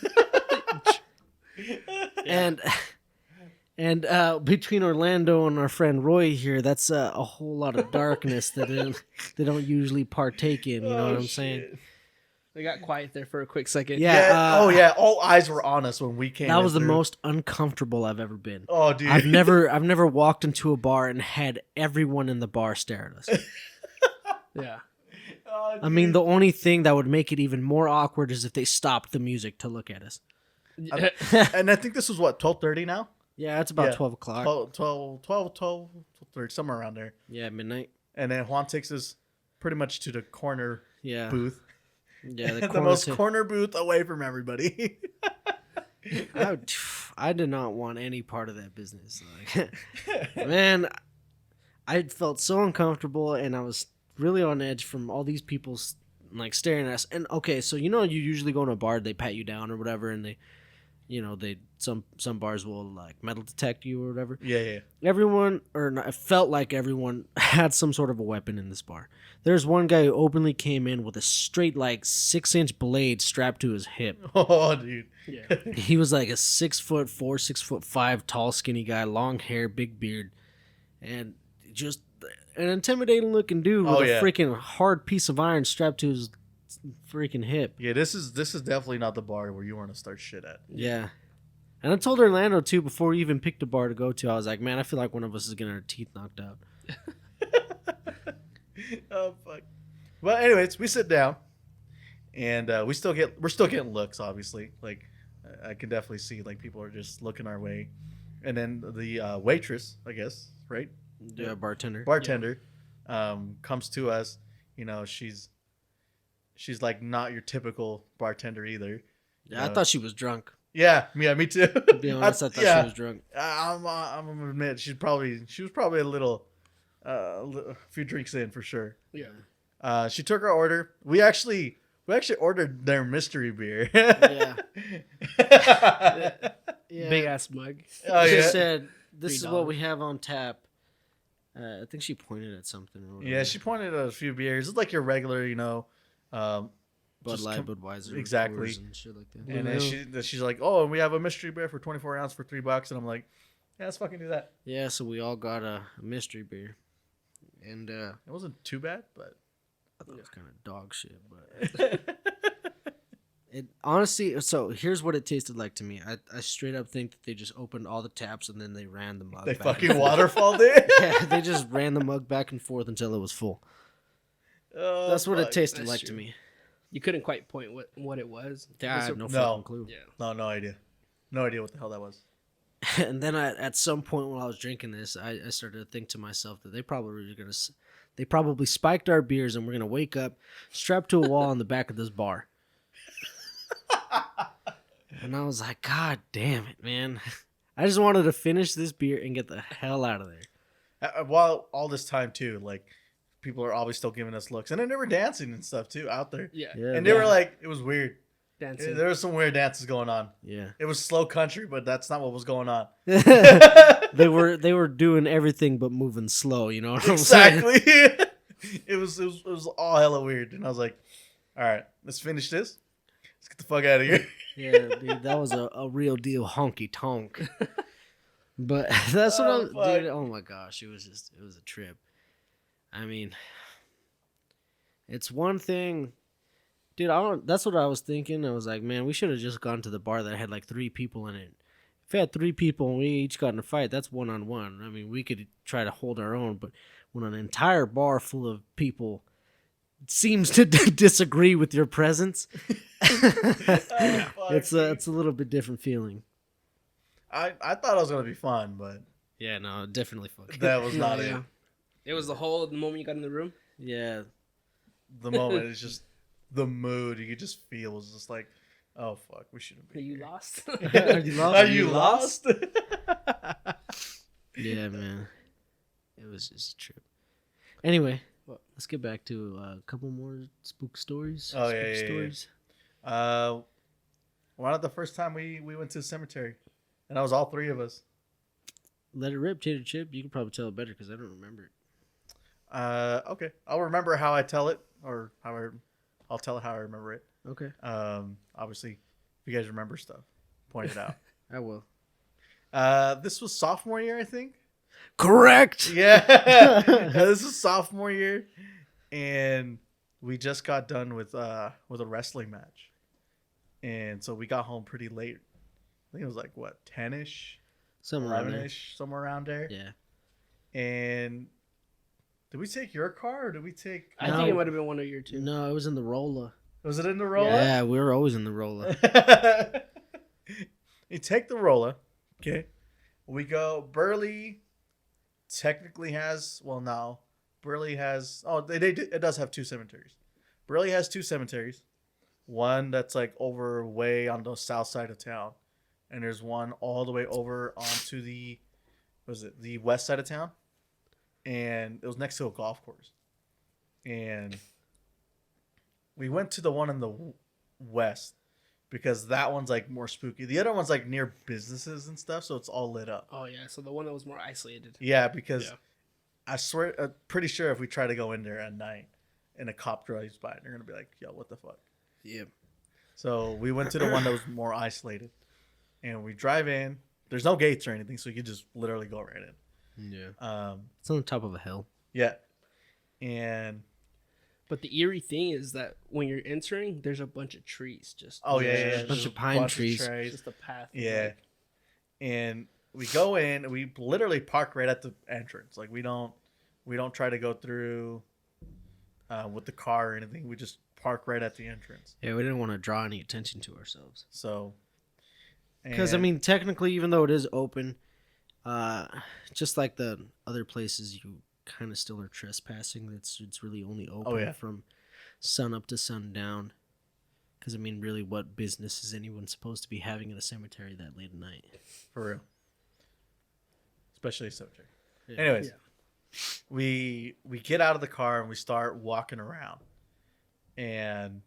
And between Orlando and our friend Roy here, that's a whole lot of darkness that they don't usually partake in. You know what I'm saying? They got quiet there for a quick second. Yeah. Oh yeah, all eyes were on us when we came. That was the through. most uncomfortable I've ever been. Oh, dude. I've never walked into a bar and had everyone in the bar stare at us. Yeah. Oh, I mean, the only thing that would make it even more awkward is if they stopped the music to look at us. and I think this was what 12:30 now. Yeah, it's about Yeah. 12 o'clock. 12:30, somewhere around there. Yeah, midnight. And then Juan takes us pretty much to the corner Yeah. booth. Yeah, The most corner booth away from everybody. I did not want any part of that business. Like, man, I felt so uncomfortable, and I was really on edge from all these people like staring at us. And okay, so you usually go to a bar, they pat you down or whatever, and they some bars will like metal detect you or whatever. Yeah. Everyone, or not, it felt like everyone had some sort of a weapon in this bar. There's one guy who openly came in with a straight like 6-inch blade strapped to his hip. Oh, dude. Yeah. He was like a 6'4", 6'5" tall, skinny guy, long hair, big beard, and just an intimidating looking dude with a freaking hard piece of iron strapped to his freaking hip. Yeah, this is definitely not the bar where you want to start shit at. Yeah. And I told Orlando too before we even picked a bar to go to. I was like, man, I feel like one of us is getting our teeth knocked out. Oh fuck. Well, anyways, we sit down, and we're still getting looks. Obviously, like I can definitely see like people are just looking our way, and then the waitress, I guess, right? Yeah, bartender. Bartender, comes to us. You know, she's like not your typical bartender either. Yeah, I thought she was drunk. Yeah, me too. To be honest, I thought she was drunk. I'm gonna admit she was probably a little, a few drinks in for sure. Yeah. She took our order. We actually ordered their mystery beer. Yeah. Yeah. Big ass mug. Oh, She yeah. said, "This is $3. what we have on tap." I think she pointed at something. Or whatever. Yeah, she pointed at a few beers. It's like your regular, Bud just Light, Budweiser, exactly. Coors and shit like that. and then she's like, "Oh, and we have a mystery beer for 24 ounce for $3." And I'm like, "Yeah, let's fucking do that." Yeah, so we all got a mystery beer, and It wasn't too bad, but I thought it was kind of dog shit. But it honestly, so here's what it tasted like to me. I straight up think that they just opened all the taps and then they ran the mug. they back and fucking forth. waterfalled it. Yeah, they just ran the mug back and forth until it was full. Oh, That's what it fuck. tasted That's like true. to me. You couldn't quite point what it was. Yeah, I Was had it- no No. fucking clue. Yeah. No idea. No idea what the hell that was. And then at some point when I was drinking this, I started to think to myself that they probably spiked our beers and we're gonna wake up strapped to a wall on the back of this bar. And I was like, God damn it, man! I just wanted to finish this beer and get the hell out of there. While all this time too, like people are always still giving us looks, and then they were dancing and stuff too out there. Yeah. Yeah, And they were like, it was weird. Dancing. There was some weird dances going on. yeah. It was slow country, but that's not what was going on. They were doing everything but moving slow. You know what I'm saying? Exactly. it was all hella weird, and I was like, all right, let's finish this. Let's get the fuck out of here. Yeah, dude, that was a real deal honky tonk. But that's what Oh, fuck. dude. Oh my gosh, it was a trip. I mean, it's one thing, dude. That's what I was thinking. I was like, man, we should have just gone to the bar that had like 3 people in it. If we had 3 people and we each got in a fight, that's 1-on-1. I mean, we could try to hold our own, but when an entire bar full of people seems to disagree with your presence, Oh, it's fuck. a little bit different feeling. I thought it was gonna be fun, but Yeah, no, definitely fucking. that was not Yeah. it. It was the moment you got in the room. Yeah, The moment is just the mood you could just feel was just like, oh fuck, we shouldn't be. You here. lost. Are you lost? Are you lost? yeah, man. It was just a trip. Anyway, What? let's get back to a couple more spook stories. Oh, Spook yeah. stories. One of the first time we went to the cemetery, and that was all 3 of us. Let it rip, Tater Chip. You can probably tell it better because I don't remember it. Okay, I'll remember how I tell it, or I'll tell it how I remember it. Okay, Obviously, if you guys remember stuff, point it out. I will. This was sophomore year, I think. Correct. Yeah, this was sophomore year, and we just got done with a wrestling match, and so we got home pretty late. I think it was like what 10ish, Somewhere around there. 11ish, somewhere around there. Yeah. And did we take your car or did we take? I No. think it might have been one of your 2. No, it was in the Rolla. Was it in the Rolla? Yeah, we were always in the Rolla. You take the Rolla, okay? We go. Burley technically has. Well, no. Burley has. Oh, it does have 2 cemeteries. Burley has 2 cemeteries. One that's like over way on the south side of town, and there's one all the way over onto the. Was it the west side of town? And it was next to a golf course. And we went to the one in the west because that one's like more spooky. The other one's like near businesses and stuff, so it's all lit up. Oh yeah, so the one that was more isolated. Yeah, because Yeah. I swear, I'm pretty sure if we try to go in there at night and a cop drives by, they're gonna be like, "Yo, what the fuck?" Yeah. So we went to the one that was more isolated, and we drive in. There's no gates or anything, so you could just literally go right in. Yeah. It's on the top of a hill. Yeah, and But the eerie thing is that when you're entering, there's a bunch of trees. Just oh yeah, There's yeah, a bunch there's of pine trees. just a path. Yeah. Like, and we go in. And we literally park right at the entrance. Like we don't try to go through with the car or anything. We just park right at the entrance. Yeah, we didn't want to draw any attention to ourselves. So, Because I mean, technically, even though it is open, just like the other places, you kind of still are trespassing. It's really only open from sun up to sundown. Because I mean, really, what business is anyone supposed to be having in a cemetery that late at night? for real, especially a cemetery. Yeah. Anyways, we get out of the car and we start walking around, and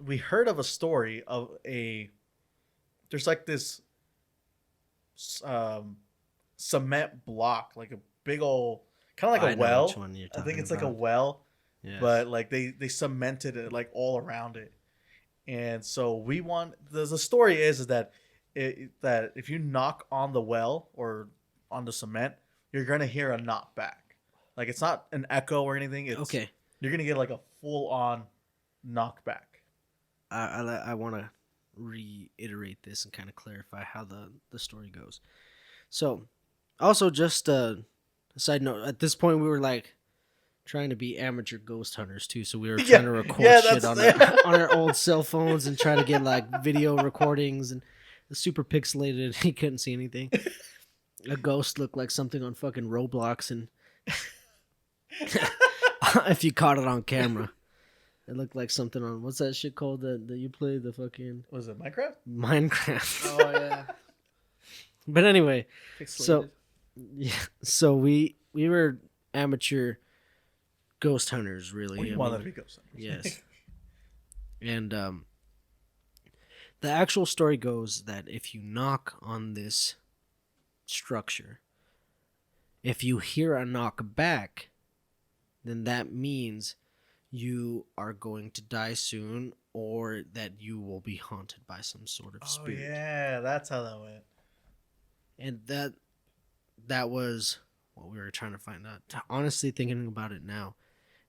we heard of a story of there's like this cement block, like a big old kind of like I a know well. which one you're I think talking it's like a about. well, Yeah. but like they cemented it like all around it. And so we want the story is that that if you knock on the well or on the cement, you're gonna hear a knock back. Like it's not an echo or anything. It's Okay. You're gonna get like a full on knock back. I want to reiterate this and kind of clarify how the story goes. So, also just a side note. At this point, we were like trying to be amateur ghost hunters too. So we were trying to record shit on on our old cell phones and try to get like video recordings and super pixelated. He couldn't see anything. A ghost looked like something on fucking Roblox, and if you caught it on camera. It looked like something on what's that shit called that you play, the fucking Was it Minecraft? Minecraft. Oh yeah. But anyway, Pixelated. so we were amateur ghost hunters, really. We wanted to be ghost hunters. Yes. And the actual story goes that if you knock on this structure, if you hear a knock back, then that means you are going to die soon, or that you will be haunted by some sort of spirit. Oh yeah, that's how that went. And that was what we were trying to find out. Honestly, thinking about it now,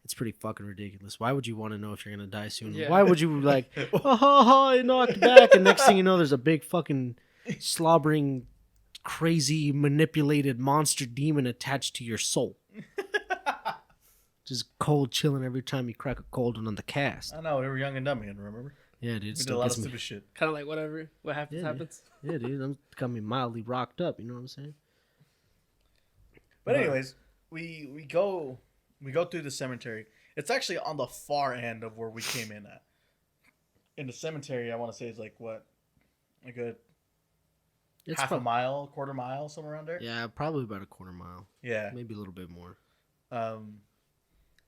it's pretty fucking ridiculous. Why would you want to know if you're gonna die soon? Yeah. Why would you like, I knocked back, and next thing you know, there's a big fucking slobbering, crazy, manipulated monster demon attached to your soul. Just cold chilling every time you crack a cold one on the cast. I know, we were young and dumb again, remember? Yeah, dude. We did a Still lot of gets me. stupid shit. Kind of like whatever. What happens, Yeah, happens. Yeah, dude. I'm becoming mildly rocked up. You know what I'm saying? But anyways, we go through the cemetery. It's actually on the far end of where we came in at. In the cemetery, I want to say it's like what, like a half a mile, quarter mile, somewhere around there. Yeah, probably about a quarter mile. Yeah. Maybe a little bit more.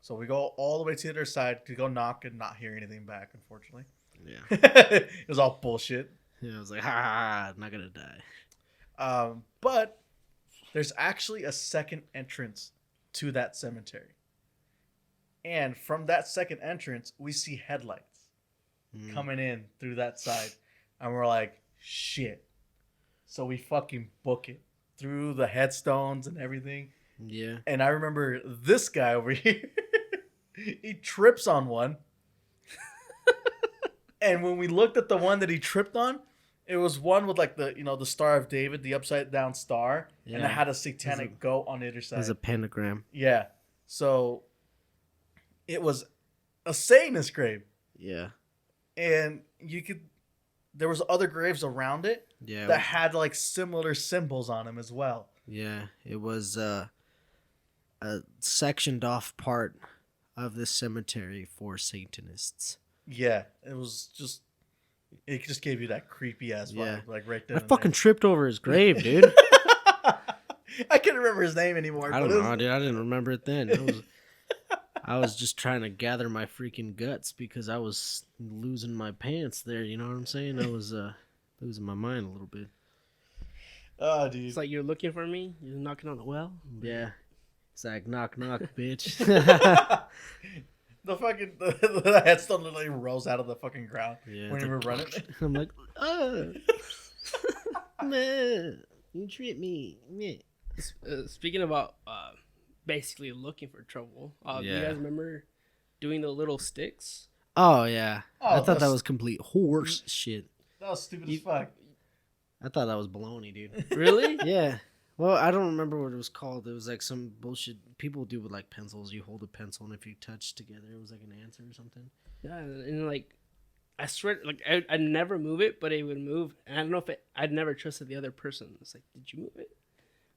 So we go all the way to the other side to go knock and not hear anything back, unfortunately. Yeah. It was all bullshit. Yeah, I was like, I'm not gonna die. But there's actually a second entrance to that cemetery. And from that second entrance, we see headlights coming in through that side. And we're like, shit. So we fucking book it through the headstones and everything. Yeah. And I remember this guy over here, he trips on one. And when we looked at the one that he tripped on, it was one with like the, the Star of David, the upside down star. Yeah. And it had a satanic goat on the other side. There's a pentagram. Yeah. So it was a Satanist grave. Yeah. And there was other graves around it Yeah. that had like similar symbols on them as well. Yeah. It was a sectioned off part of the cemetery for Satanists. Yeah. It just gave you that creepy ass vibe. Yeah. Like right there. I fucking tripped over his grave, dude. I can't remember his name anymore. I don't know, dude. I didn't remember it then. I was just trying to gather my freaking guts because I was losing my pants there. You know what I'm saying? I was losing my mind a little bit. Oh, dude. It's like you're looking for me. You're knocking on the well. Yeah. It's like, knock, knock, bitch. The fucking the headstone literally rolls out of the fucking ground Yeah, when it's you were like- running. I'm like, man, you treat me. Yeah. Speaking about basically looking for trouble. Do you Yeah. guys remember doing the little sticks? Oh, yeah. Oh, I thought that that's- was complete horse shit. That was stupid as fuck. I thought that was baloney, dude. Really? Yeah. Well, I don't remember what it was called. It was like some bullshit people do with like pencils. You hold a pencil, and if you touch together, it was like an answer or something. Yeah, and like, I swear, like I'd never move it, but it would move. And I don't know if I'd never trusted the other person. It's like, did you move it?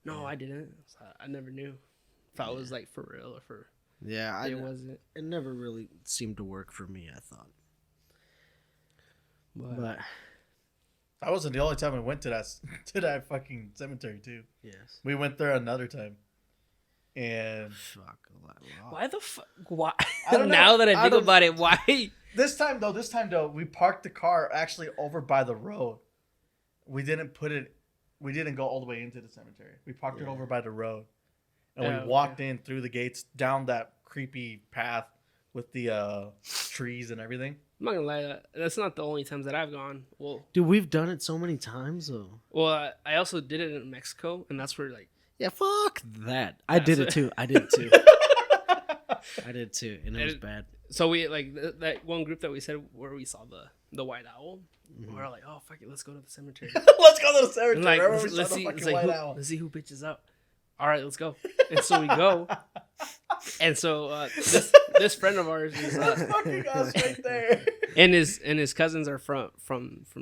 No, Yeah. I didn't. So I never knew if I was like for real or for Yeah, it wasn't. it never really seemed to work for me, I thought. But That wasn't the only time we went to that fucking cemetery too. yes. We went there another time, and Fuck a lot. Why the fuck? Why? I don't know. Now that I I think don't- about it, why? this time though, we parked the car actually over by the road. We didn't go all the way into the cemetery. We parked it Yeah. over by the road, and Oh, we walked in through the gates down that creepy path with the trees and everything. I'm not gonna lie, that's not the only times that I've gone. Dude, we've done it so many times, though. I also did it in Mexico, and that's where like Yeah, fuck that. I did it too. I did too. And it was bad. so we like that one group that we said where we saw the white owl. Mhm. We're like, oh fuck it, let's go to the cemetery. Let's go to the cemetery. And like, Remember we let's saw the see, fucking it's like, white owl? let's see who bitches out. All right, let's go. And so we go. And so this friend of ours is, That's fucking us right there. and his cousins are from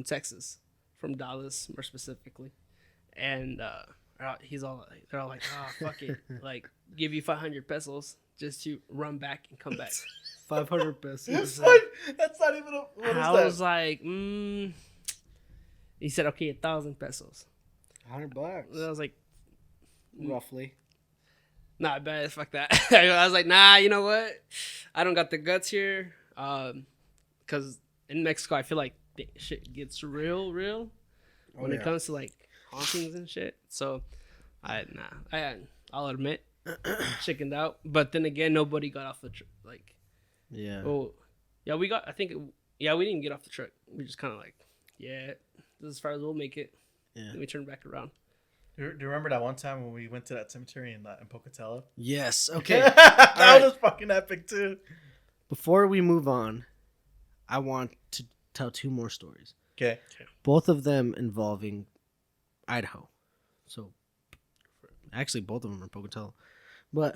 Texas, from Dallas more specifically, and they're all like, oh fuck it, like give you 500 pesos just to run back and come back. 500 pesos. That's not even a. What is I that? was like, he said, okay, 1,000 pesos. $100. And I was like, Roughly. nah, bad, fuck that. I was like, nah, you know what? I don't got the guts here. Because in Mexico, I feel like shit gets real when it comes to like hauntings and shit. So, I'll admit, chickened out. But then again, nobody got off the truck. Like, Yeah. oh, yeah, we didn't get off the truck. We just kind of like, yeah, this is as far as we'll make it. Yeah. Then we turned back around. Do you remember that one time when we went to that cemetery in Pocatello? Yes. Okay. that All right. was fucking epic too. Before we move on, I want to tell two more stories. Okay. Both of them involving Idaho. So, actually, both of them are Pocatello. But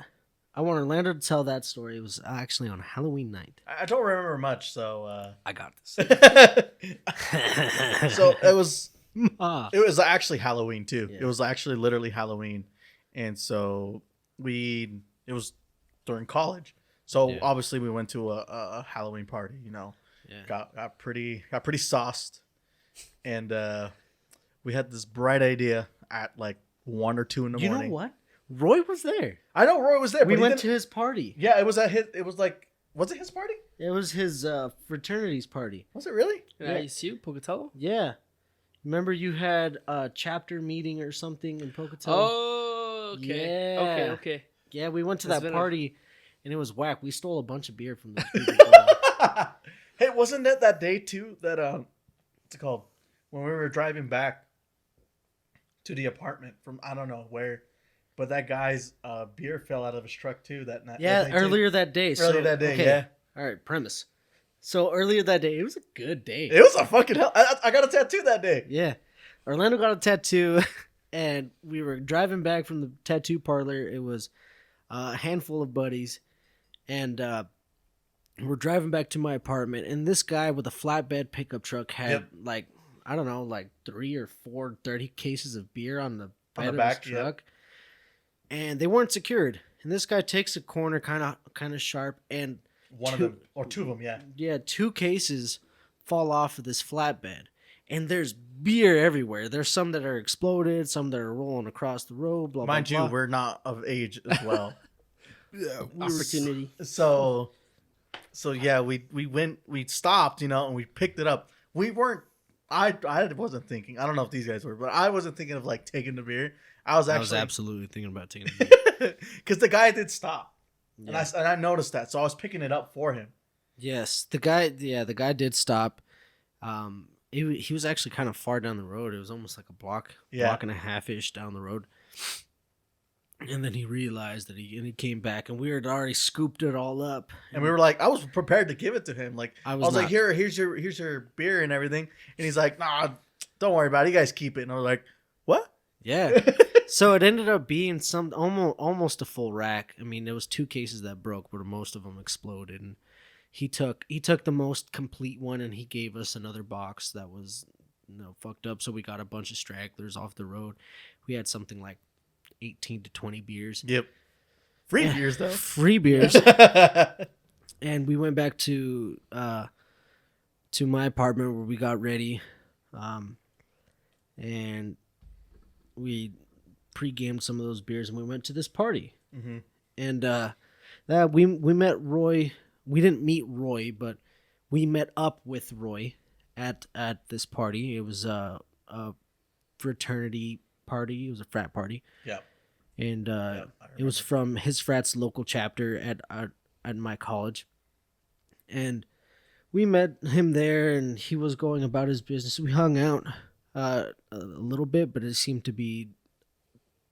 I want Orlando to tell that story. It was actually on Halloween night. I don't remember much, so. I got this. So it was Ah. actually Halloween too. Yeah. It was actually literally Halloween, and so it was during college. So Yeah. obviously we went to a Halloween party. You know, Yeah. got pretty sauced, and we had this bright idea at like 1 or 2 in the You morning. know what? Roy was there. I know Roy was there. We but he went didn't- to his party. Yeah, it was at his. It was like, was it his party? It was his fraternity's party. Was it really? Yeah. ISU, Pocatello? Yeah. Remember you had a chapter meeting or something in Pocatello? Oh, okay. Yeah. Okay. Yeah, we went to It's that been party, and it was whack. We stole a bunch of beer from those people. Hey, wasn't that day too that what's it called? When we were driving back to the apartment from I don't know where, but that guy's beer fell out of his truck too that night. Yeah, that day, too. earlier that day. Earlier that day, okay. yeah. All right, premise. So earlier that day, it was a good day. It was a fucking hell. I got a tattoo that day. Yeah. Orlando got a tattoo, and we were driving back from the tattoo parlor. It was a handful of buddies, and we're driving back to my apartment, and this guy with a flatbed pickup truck had Yep. like, I don't know, like 3 or 4 30 cases of beer on the bed of back, his yep. truck. And they weren't secured. And this guy takes a corner kind of sharp, and One of them or 2 of them, yeah. yeah, 2 cases fall off of this flatbed. And there's beer everywhere. There's some that are exploded, some that are rolling across the road, blah, Mind blah, you, blah. we're not of age as well. Opportunity. So yeah, we stopped, you know, and we picked it up. We weren't. I wasn't thinking. I don't know if these guys were, but I wasn't thinking of like taking the beer. I was absolutely thinking about taking beer. because the guy did stop, Yeah. and I noticed that, so I was picking it up for him. Yes, the guy did stop. He was actually kind of far down the road. It was almost like a block and a half-ish down the road. And then he realized that he came back, and we had already scooped it all up. And we were like, I was prepared to give it to him. Like I I was was like, not. here's your beer and everything. And he's like, nah, don't worry about it. You guys keep it. And I was like, what? Yeah. So it ended up being some almost a full rack. I mean, there was 2 cases that broke, but most of them exploded. And he took the most complete one, and he gave us another box that was fucked up. So we got a bunch of stragglers off the road. We had something like 18 to 20 beers. Yep. Free beers though. Free beers. And we went back to my apartment where we got ready, and we pre-gamed some of those beers, and we went to this party. Mm-hmm. And that we met Roy. We didn't meet Roy, but we met up with Roy at this party. It was a fraternity party. It was a frat party. Yeah. And it was from his frat's local chapter at my college. And we met him there, and he was going about his business. We hung out a little bit, but it seemed to be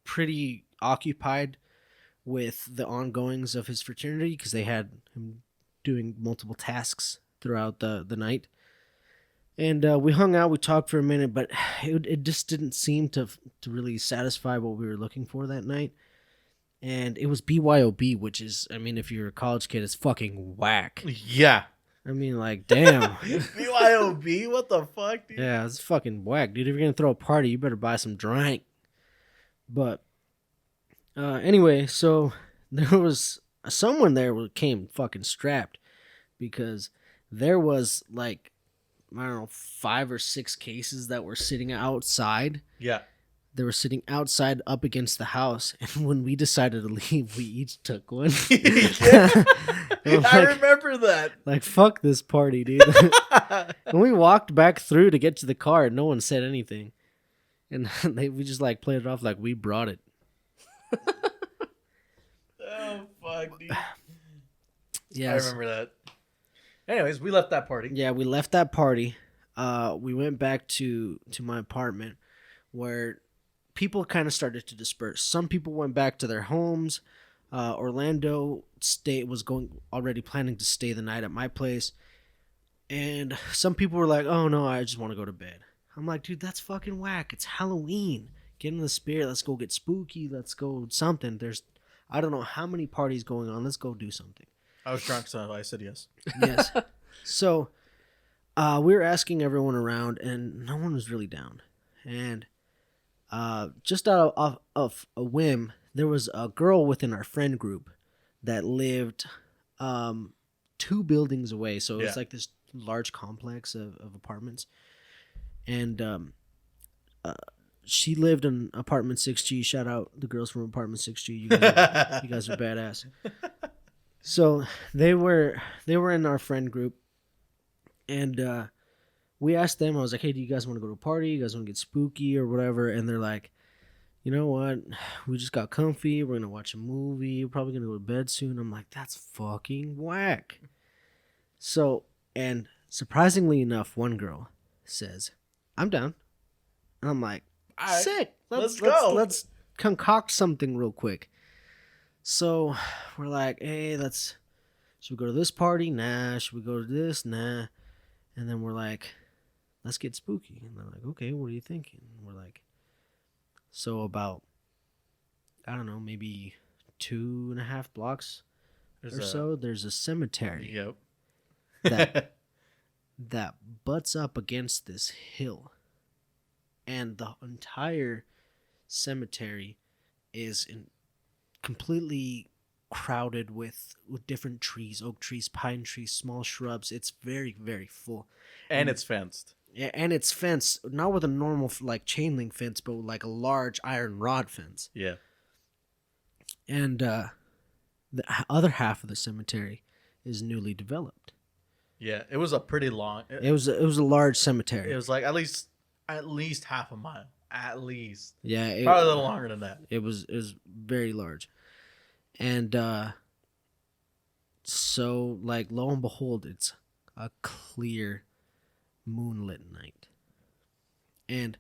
pretty occupied with the ongoings of his fraternity because they had him doing multiple tasks throughout the night. And we hung out, we talked for a minute, but it just didn't seem to really satisfy what we were looking for that night. And it was BYOB, which is, I mean, if you're a college kid, it's fucking whack. Yeah. I mean, like, damn. BYOB? What the fuck, dude? Yeah, it's fucking whack, dude. If you're going to throw a party, you better buy some drink. But anyway, so there was someone there who came fucking strapped because there was like, I don't know, 5 or 6 cases that were sitting outside. Yeah. They were sitting outside up against the house. And when we decided to leave, we each took one. I remember that. Like, fuck this party, dude. When we walked back through to get to the car, no one said anything. And we just like played it off like we brought it. Oh, fuck, dude. Yes. I remember that. Anyways, we left that party. Yeah, we left that party. We went back to my apartment where people kind of started to disperse. Some people went back to their homes. Orlando was already planning to stay the night at my place. And some people were like, oh no, I just want to go to bed. I'm like, dude, that's fucking whack. It's Halloween. Get in the spirit. Let's go get spooky. Let's go something. I don't know how many parties going on. Let's go do something. I was drunk, so I said yes. Yes. So we were asking everyone around, and no one was really down. And just out of a whim, there was a girl within our friend group that lived 2 buildings away. So it was like this large complex of apartments. And she lived in apartment 6G. Shout out the girls from apartment 6G. You guys are badass. So they were in our friend group, and we asked them. I was like, "Hey, do you guys want to go to a party? You guys want to get spooky or whatever?" And they're like, "You know what? We just got comfy. We're gonna watch a movie. We're probably gonna go to bed soon." I'm like, "That's fucking whack." So, and surprisingly enough, one girl says, "I'm down," and I'm like, "Sick. Let's go. Let's concoct something real quick." So we're like, hey, should we go to this party? Nah. Should we go to this? Nah. And then we're like, let's get spooky. And they're like, okay, what are you thinking? And we're like, so about, I don't know, maybe 2.5 blocks so, there's a cemetery. Yep. that butts up against this hill. And the entire cemetery is completely crowded with different trees, oak trees, pine trees, small shrubs. It's very, very full. And it's fenced. Yeah, and it's fenced, not with a normal like chain link fence, but with like a large iron rod fence. Yeah. And the other half of the cemetery is newly developed. Yeah, it was a pretty long. It was a large cemetery. It was like at least half a mile. At least. Yeah, probably a little longer than that. It was very large. And so, like, lo and behold, it's a clear moonlit night. And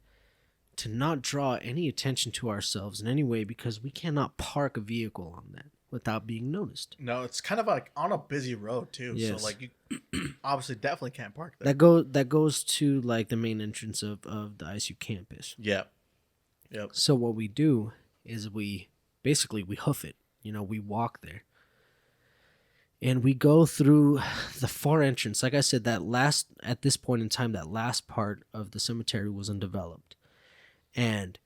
to not draw any attention to ourselves in any way, because we cannot park a vehicle on that. without being noticed. No, it's kind of like on a busy road too. Yes. So like you obviously definitely can't park there. That goes to like the main entrance of the ISU campus. Yep. Yep. So what we do is we hoof it. We walk there. And we go through the far entrance. Like I said, at this point in time, that last part of the cemetery was undeveloped. And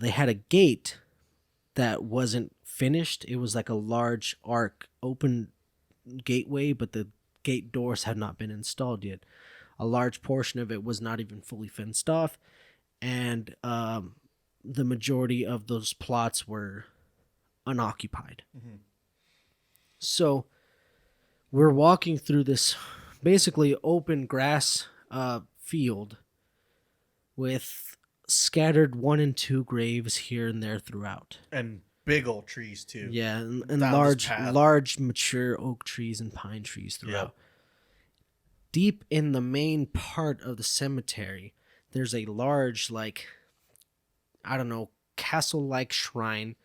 they had a gate that wasn't finished. It was like a large arc, open gateway, but the gate doors had not been installed yet. A large portion of it was not even fully fenced off. And the majority of those plots were unoccupied. Mm-hmm. So we're walking through this basically open grass field with scattered 1 and 2 graves here and there throughout. And big old trees too. Yeah, and Down this path. large mature oak trees and pine trees throughout. Yep. Deep in the main part of the cemetery, there's a large, like, I don't know, castle-like shrine.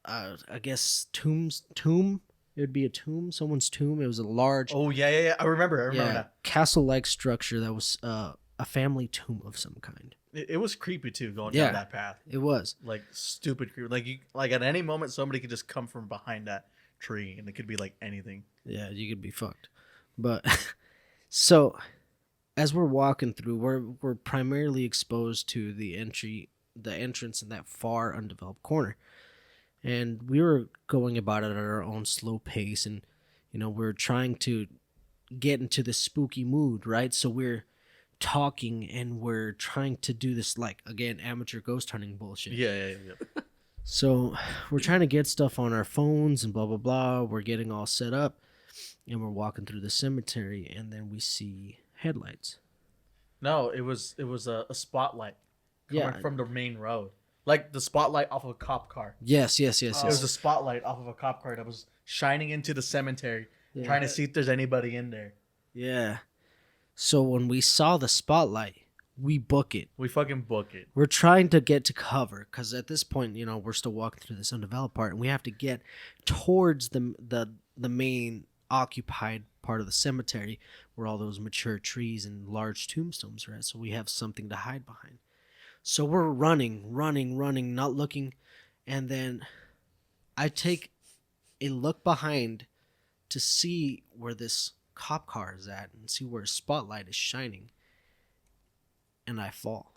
I guess tomb. It would be a tomb, someone's tomb. It was a large, Oh yeah. I remember that. castle-like structure that was a family tomb of some kind. It was creepy too, going Yeah. down that path. It was. Like stupid creepy. Like at any moment somebody could just come from behind that tree and it could be like anything. Yeah, you could be fucked. But so as we're walking through, we're primarily exposed to the entrance in that far undeveloped corner. And we were going about it at our own slow pace, and we're trying to get into the spooky mood, right? So we're talking and we're trying to do this, like, again, amateur ghost hunting bullshit. Yeah. So we're trying to get stuff on our phones and blah blah blah. We're getting all set up, and we're walking through the cemetery, and then we see headlights. No, it was a spotlight coming Yeah. from the main road. Like the spotlight off of a cop car. Yes. It was a spotlight off of a cop car that was shining into the cemetery, Yeah. trying to see if there's anybody in there. Yeah. So when we saw the spotlight, we book it. We fucking book it. We're trying to get to cover because at this point, we're still walking through this undeveloped part, and we have to get towards the main occupied part of the cemetery where all those mature trees and large tombstones are at. So we have something to hide behind. So we're running, not looking, and then I take a look behind to see where this cop car is at and see where a spotlight is shining, and I fall.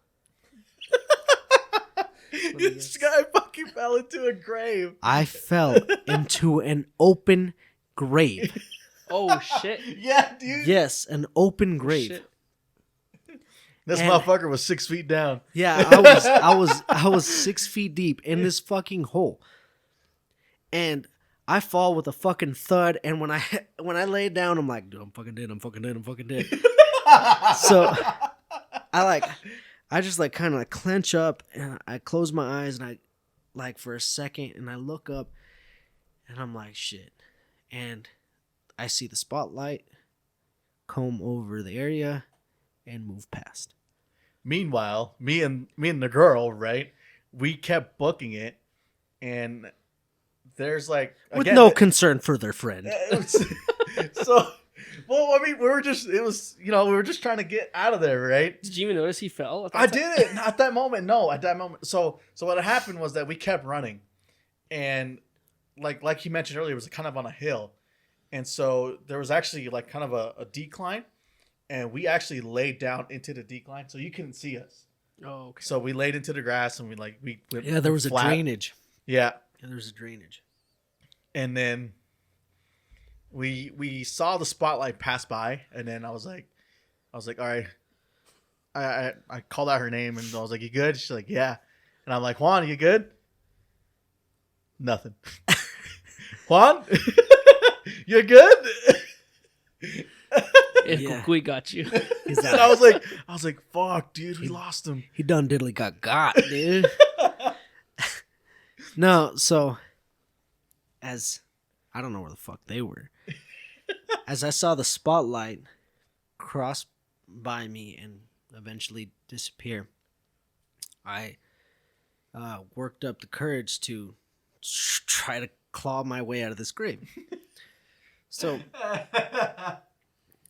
This guy fucking fell into a grave. I fell into an open grave. Oh shit! Yeah, dude. Yes, an open grave. Shit. This And- motherfucker was 6 feet down. Yeah, I was 6 feet deep in this fucking hole, and I fall with a fucking thud. And when I lay down, I'm like, dude, I'm fucking dead. So I just like kind of like clench up and I close my eyes and I like for a second and I look up and I'm like, shit. And I see the spotlight comb over the area and move past. Meanwhile, me and the girl, right? We kept booking it, and there's like With again, no concern for their friend. so. Well, I mean, we were just trying to get out of there, right? Did you even notice he fell? I didn't at that moment. No, at that moment. So what happened was that we kept running, and like he mentioned earlier, it was kind of on a hill, and so there was actually like kind of a decline, and we actually laid down into the decline, so you couldn't see us. Oh, okay. So we laid into the grass, and we went Yeah, there was flat. a drainage. Yeah, Yeah, there was a drainage. and then we saw the spotlight pass by, and then I was like, all right. I called out her name, and I was like, "You good?" She's like, "Yeah," and I'm like, "Juan, you good?" Nothing. Juan, you good? Yeah. We got you. He's And out. I was like, "Fuck, dude, we lost him." He done diddly got, dude. No, so as I don't know where the fuck they were. As I saw the spotlight cross by me and eventually disappear, I worked up the courage to try to claw my way out of this grave. So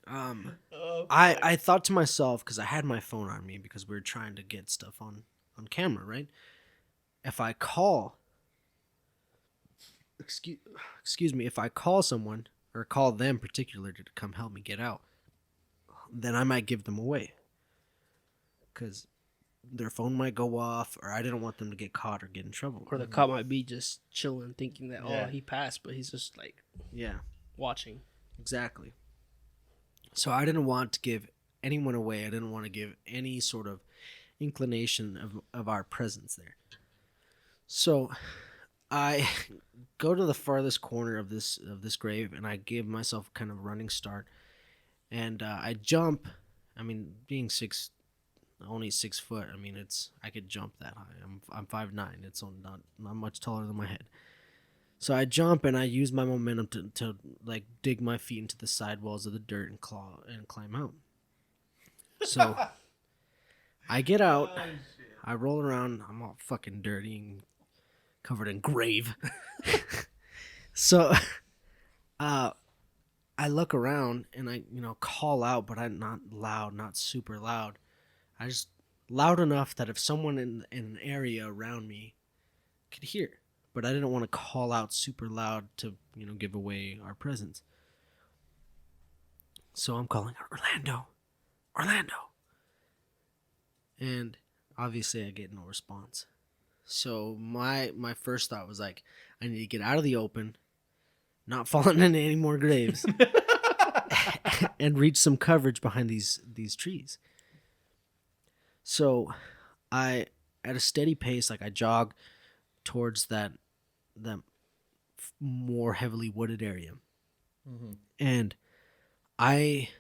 I thought to myself, because I had my phone on me because we were trying to get stuff on camera, right? If I call, excuse me, if I call someone or call them particular to come help me get out, then I might give them away because their phone might go off, or I didn't want them to get caught or get in trouble. Or the cop might be just chilling, thinking that Yeah. he passed, but he's just like Yeah, watching. exactly. So I didn't want to give anyone away. I didn't want to give any sort of inclination of our presence there. So I go to the farthest corner of this grave, and I give myself kind of a running start, and I jump. I mean, being only 6 foot. I mean, I could jump that high. I'm 5'9". It's not much taller than my head. So I jump and I use my momentum to like dig my feet into the sidewalls of the dirt and climb out. So I get out. I roll around. I'm all fucking dirty and covered in grave. So I look around and I call out, but I'm not loud, not super loud. I just loud enough that if someone in an area around me could hear, but I didn't want to call out super loud to give away our presence. So I'm calling Orlando, and obviously I get no response. So my first thought was like, I need to get out of the open, not falling into any more graves, and reach some coverage behind these trees. So I, at a steady pace, like I jog towards that more heavily wooded area. Mm-hmm. And I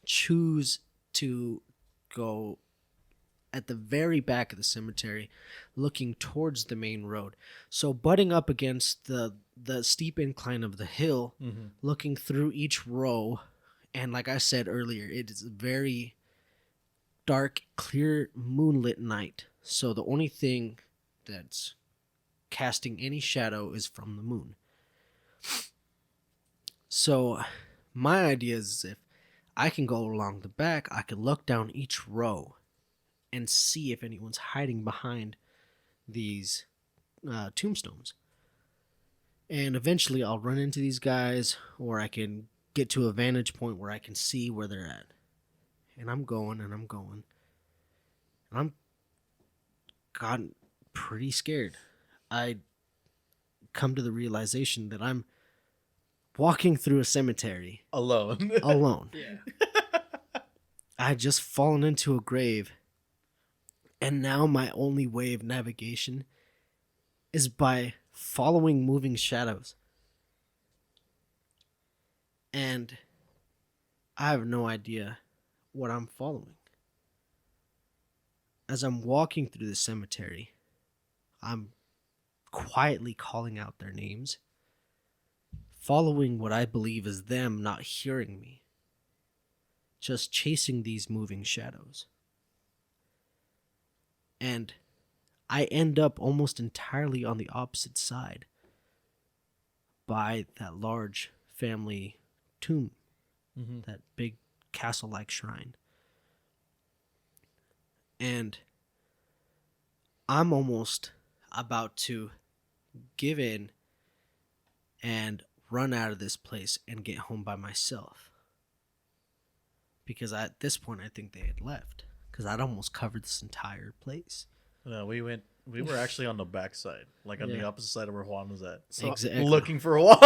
choose to go at the very back of the cemetery, looking towards the main road. So butting up against the steep incline of the hill, Mm-hmm. looking through each row. And like I said earlier, it is a very dark, clear, moonlit night. So the only thing that's casting any shadow is from the moon. So my idea is if I can go along the back, I can look down each row and see if anyone's hiding behind these tombstones. And eventually I'll run into these guys, or I can get to a vantage point where I can see where they're at. And I'm going and I'm going. And I'm gotten pretty scared. I come to the realization that I'm walking through a cemetery Alone. alone. Yeah. I had just fallen into a grave, and now my only way of navigation is by following moving shadows. And I have no idea what I'm following. As I'm walking through the cemetery, I'm quietly calling out their names, following what I believe is them not hearing me, just chasing these moving shadows. And I end up almost entirely on the opposite side by that large family tomb, Mm-hmm. that big castle-like shrine. And I'm almost about to give in and run out of this place and get home by myself. Because at this point, I think they had left. Because I'd almost covered this entire place. No, we were actually on the back side, like on the Yeah. opposite side of where Juan was at. So- Exactly. Looking for Juan.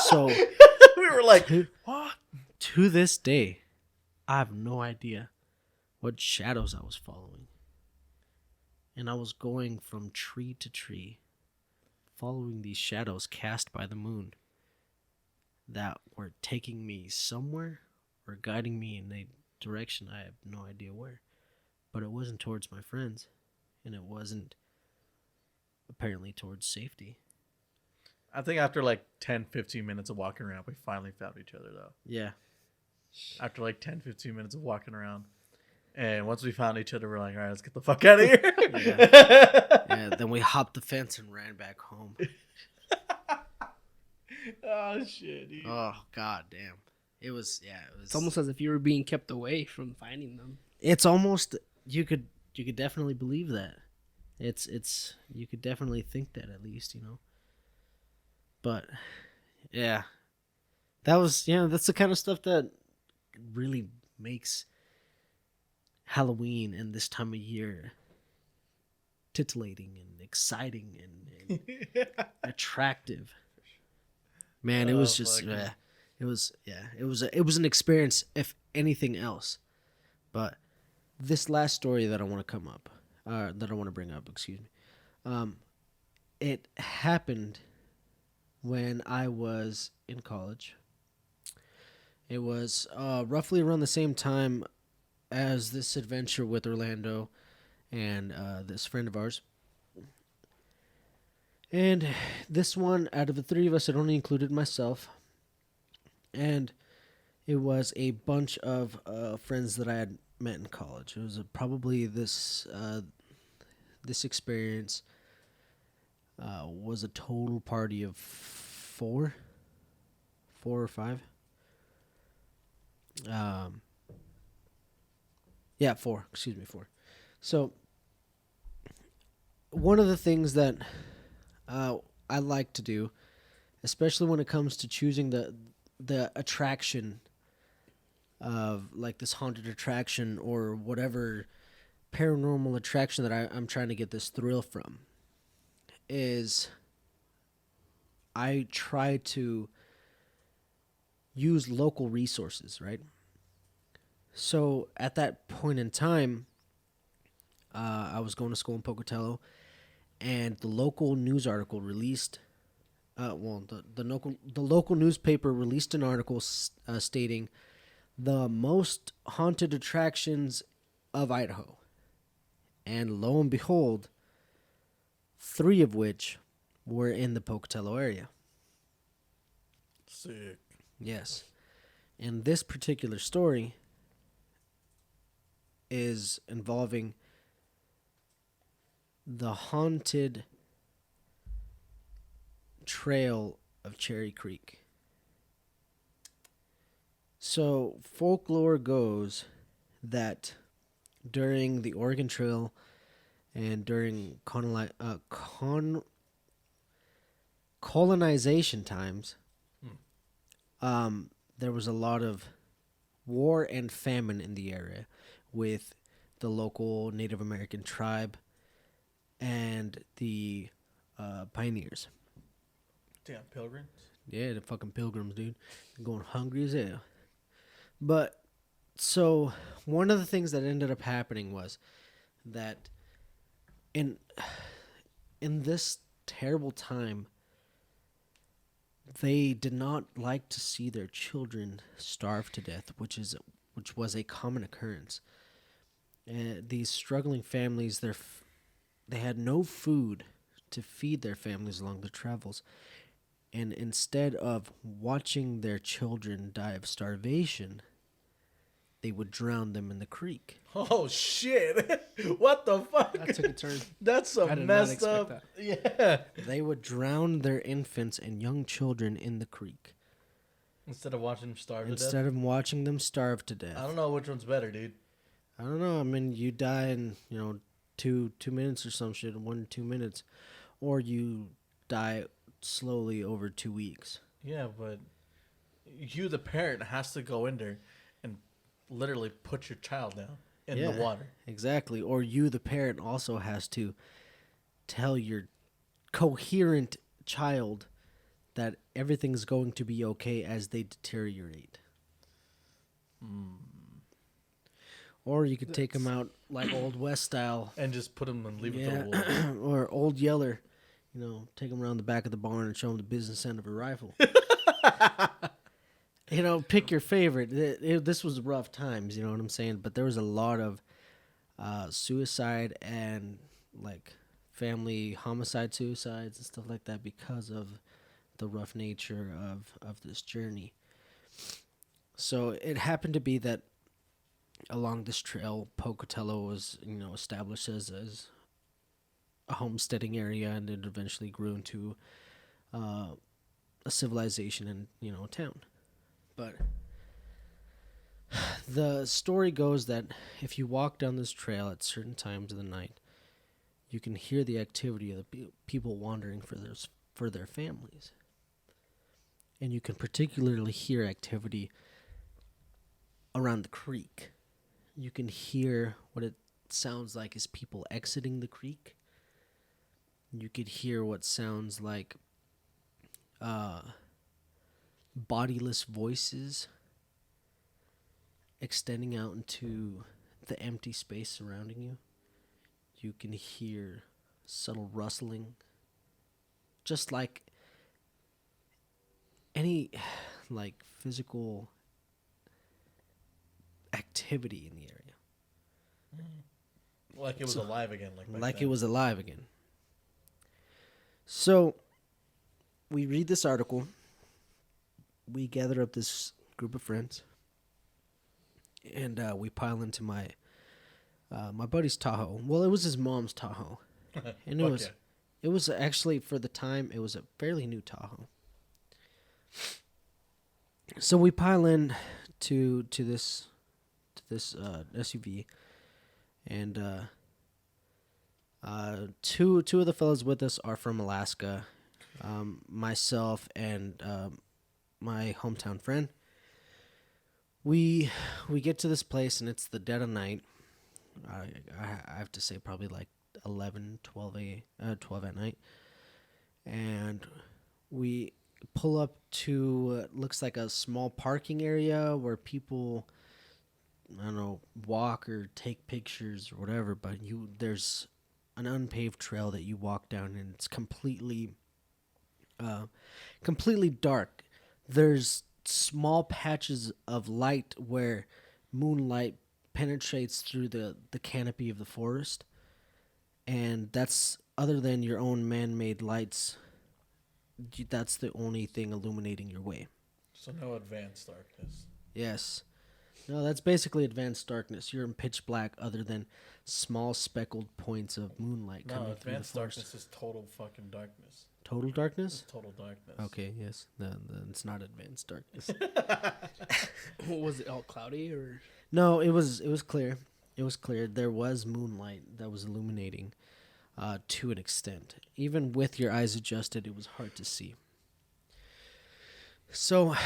So we were like, to, what? to this day, I have no idea what shadows I was following. And I was going from tree to tree, following these shadows cast by the moon that were taking me somewhere or guiding me in a direction I have no idea where. But it wasn't towards my friends, and it wasn't apparently towards safety. I think after like 10, 15 minutes of walking around, we finally found each other, though. Yeah. After like 10, 15 minutes of walking around. And once we found each other, we're like, all right, let's get the fuck out of here. Yeah, then we hopped the fence and ran back home. Oh shit, dude. Oh god damn. It was It's almost as if you were being kept away from finding them. it's almost you could definitely believe that. It's you could definitely think that at least, you know. But yeah. That was that's the kind of stuff that really makes Halloween and this time of year titillating and exciting and attractive. Man, it was just fuck. it was an experience if anything else. But this last story that I want to bring up, excuse me. It happened when I was in college. It was roughly around the same time as this adventure with Orlando and this friend of ours. And this one, out of the three of us, it only included myself. And it was a bunch of friends that I had met in college. It was probably this experience was a total party of four or five. Yeah, four. Excuse me, four. So one of the things that I like to do, especially when it comes to choosing the attraction of like this haunted attraction or whatever paranormal attraction that I'm trying to get this thrill from, is I try to use local resources, right? So at that point in time, I was going to school in Pocatello, and the local news article released. The local newspaper released an article stating the most haunted attractions of Idaho, and lo and behold, 3 of which were in the Pocatello area. Sick. Yes, and this particular story is involving the haunted trail of Cherry Creek. So folklore goes that during the Oregon Trail and during colonization times, there was a lot of war and famine in the area with the local Native American tribe and the pioneers. Damn pilgrims. Yeah, the fucking pilgrims, dude. They're going hungry as hell. But so one of the things that ended up happening was that in this terrible time, they did not like to see their children starve to death, which was a common occurrence. These struggling families, they had no food to feed their families along their travels. And instead of watching their children die of starvation, they would drown them in the creek. Oh shit! What the fuck? That took a turn. That's I some did not messed expect up. that. Yeah. They would drown their infants and young children in the creek Instead of watching them starve to death. instead of watching them starve to death. I don't know which one's better, dude. I don't know. I mean, you die in 2 minutes or some shit, 1 or 2 minutes, or you die slowly over 2 weeks. Yeah, but you, the parent, has to go in there and literally put your child down in the water. Exactly. Or you, the parent, also has to tell your coherent child that everything's going to be okay as they deteriorate. Or you could take them out like Old West style. And just put them and leave it to the wolves. Or Old Yeller. Take them around the back of the barn and show them the business end of a rifle. Pick your favorite. This was rough times, you know what I'm saying? But there was a lot of suicide and like family homicide suicides and stuff like that because of the rough nature of this journey. So it happened to be that along this trail, Pocatello was, established as a homesteading area, and it eventually grew into a civilization and, a town. But the story goes that if you walk down this trail at certain times of the night, you can hear the activity of the people wandering for their families. And you can particularly hear activity around the creek. You can hear what it sounds like is people exiting the creek. You could hear what sounds like bodiless voices extending out into the empty space surrounding you. You can hear subtle rustling, just like any physical activity in the area. Like it was alive again. Like it was alive again. So we read this article. We gather up this group of friends, and we pile into my buddy's Tahoe. Well, it was his mom's Tahoe, and it was actually, for the time, it was a fairly new Tahoe. So we pile in to this SUV, and two of the fellas with us are from Alaska. Myself and my hometown friend. We get to this place, and it's the dead of night. I have to say probably like 11, 12 at night. And we pull up to looks like a small parking area where people, I don't know, walk or take pictures or whatever, but there's an unpaved trail that you walk down, and it's completely dark. There's small patches of light where moonlight penetrates through the canopy of the forest, and that's, other than your own man-made lights, that's the only thing illuminating your way. So no advanced darkness. Yes. No, that's basically advanced darkness. You're in pitch black, other than small speckled points of moonlight coming through the forest. Advanced darkness is total fucking darkness. Total darkness? It's total darkness. Okay, yes. No, it's not advanced darkness. Was it all cloudy or? No, it was clear. It was clear. There was moonlight that was illuminating to an extent. Even with your eyes adjusted, it was hard to see. So,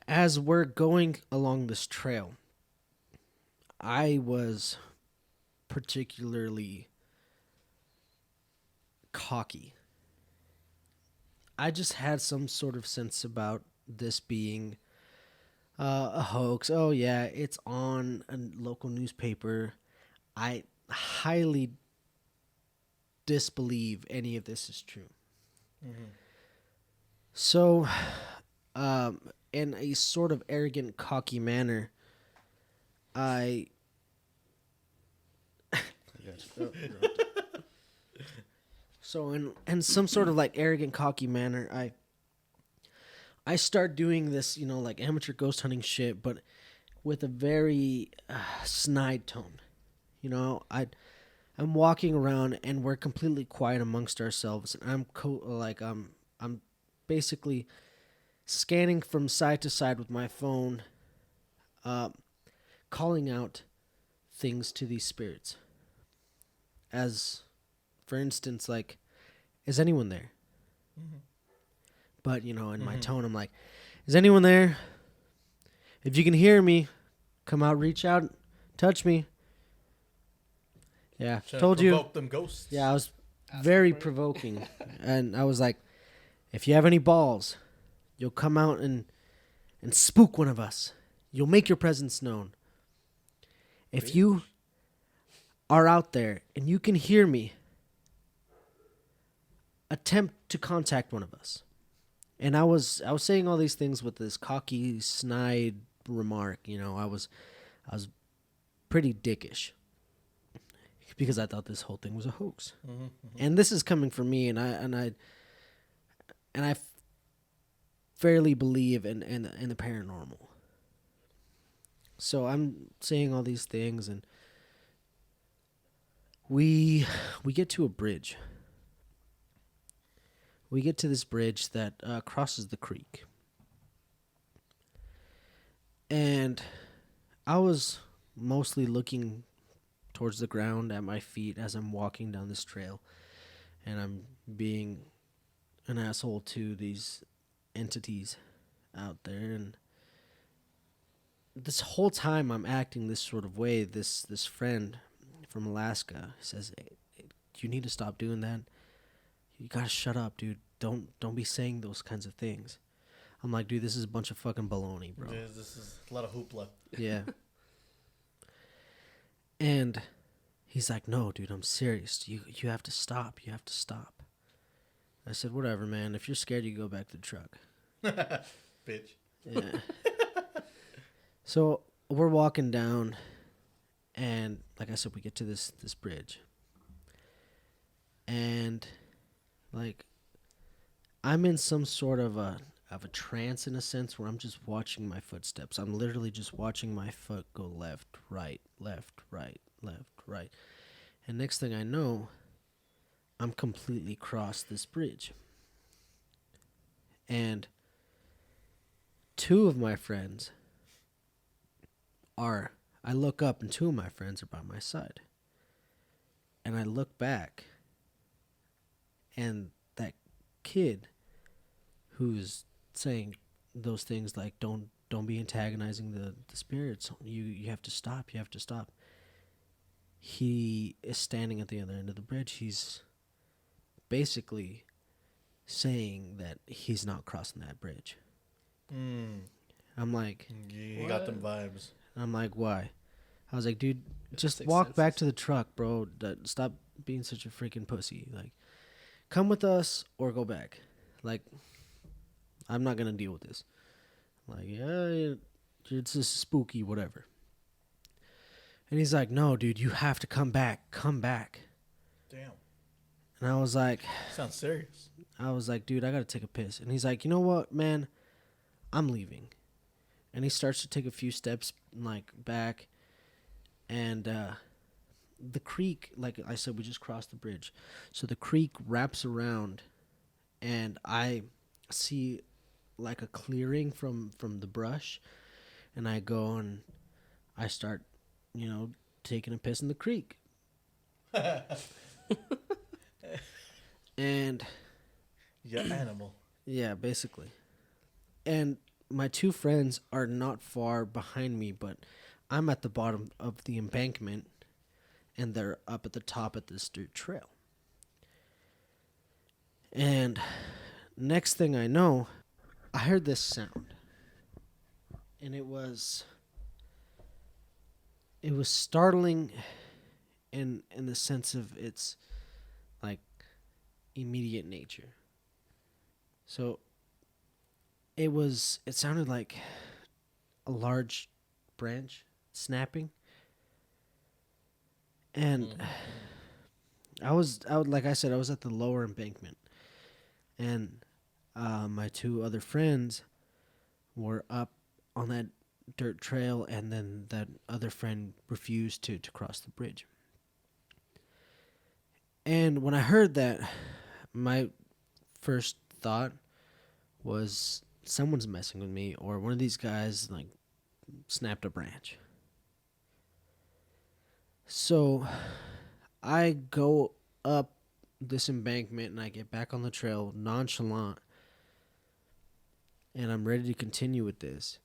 as we're going along this trail, I was particularly cocky. I just had some sort of sense about this being a hoax. Oh, yeah, it's on a local newspaper. I highly disbelieve any of this is true. Mm-hmm. So, in a sort of arrogant, cocky manner, So in some sort of arrogant, cocky manner, I start doing this, like amateur ghost hunting shit, but with a very snide tone. I'm walking around, and we're completely quiet amongst ourselves, and I'm basically scanning from side to side with my phone, calling out things to these spirits. As, for instance, is anyone there? Mm-hmm. But, in my tone, I'm like, is anyone there? If you can hear me, come out, reach out, touch me. Yeah, told you. Provoke them ghosts. Yeah, I was very provoking. And I was like, if you have any balls, you'll come out and spook one of us. You'll make your presence known. If you are out there and you can hear me, attempt to contact one of us. And I was saying all these things with this cocky, snide remark. I was pretty dickish because I thought this whole thing was a hoax. Mm-hmm, mm-hmm. And this is coming from me, and I fairly believe in the paranormal. So I'm saying all these things, and we get to a bridge. We get to this bridge that crosses the creek. And I was mostly looking towards the ground at my feet as I'm walking down this trail. And I'm being an asshole to these entities out there. And this whole time I'm acting this sort of way. This friend from Alaska says, "Hey, you need to stop doing that. You gotta shut up, dude. Don't be saying those kinds of things." I'm like, dude, this is a bunch of fucking baloney, bro. This is a lot of hoopla. Yeah. And he's like, no, dude, I'm serious. You have to stop. You have to stop. I said, whatever, man. If you're scared, you go back to the truck. Bitch. Yeah. So we're walking down, and like I said, we get to this bridge. And like I'm in some sort of a trance in a sense where I'm just watching my footsteps. I'm literally just watching my foot go left, right, left, right, left, right. And next thing I know, I'm completely crossed this bridge. And two of my friends I look up and two of my friends are by my side. And I look back, and that kid who's saying those things like don't be antagonizing the spirits, you have to stop, you have to stop, he is standing at the other end of the bridge. He's basically saying that he's not crossing that bridge. I'm like, You got them vibes. why? I was like, dude, just Sixth walk back senses. to the truck, bro. Stop being such a freaking pussy. Like, come with us or go back. Like, I'm not gonna deal with this. Like, yeah, it's just spooky, whatever. And he's like, no, dude, you have to come back. Come back. Damn. And I was like, Sounds serious. dude, I gotta take a piss. And he's like, you know what, man? I'm leaving. And he starts to take a few steps, like, back. And the creek, like I said, we just crossed the bridge. So the creek wraps around, and I see, like, a clearing from the brush. And I go and I start, taking a piss in the creek. And Yeah, animal. yeah, basically. And my two friends are not far behind me, but I'm at the bottom of the embankment, and they're up at the top of this dirt trail. And next thing I know, I heard this sound. And it was startling in the sense of its like immediate nature. So it sounded like a large branch snapping. And I was like I said, I was at the lower embankment, and my two other friends were up on that dirt trail, and then that other friend refused to cross the bridge. And when I heard that, my first thought was someone's messing with me, or one of these guys like snapped a branch. So I go up this embankment and I get back on the trail nonchalant, and I'm ready to continue with this.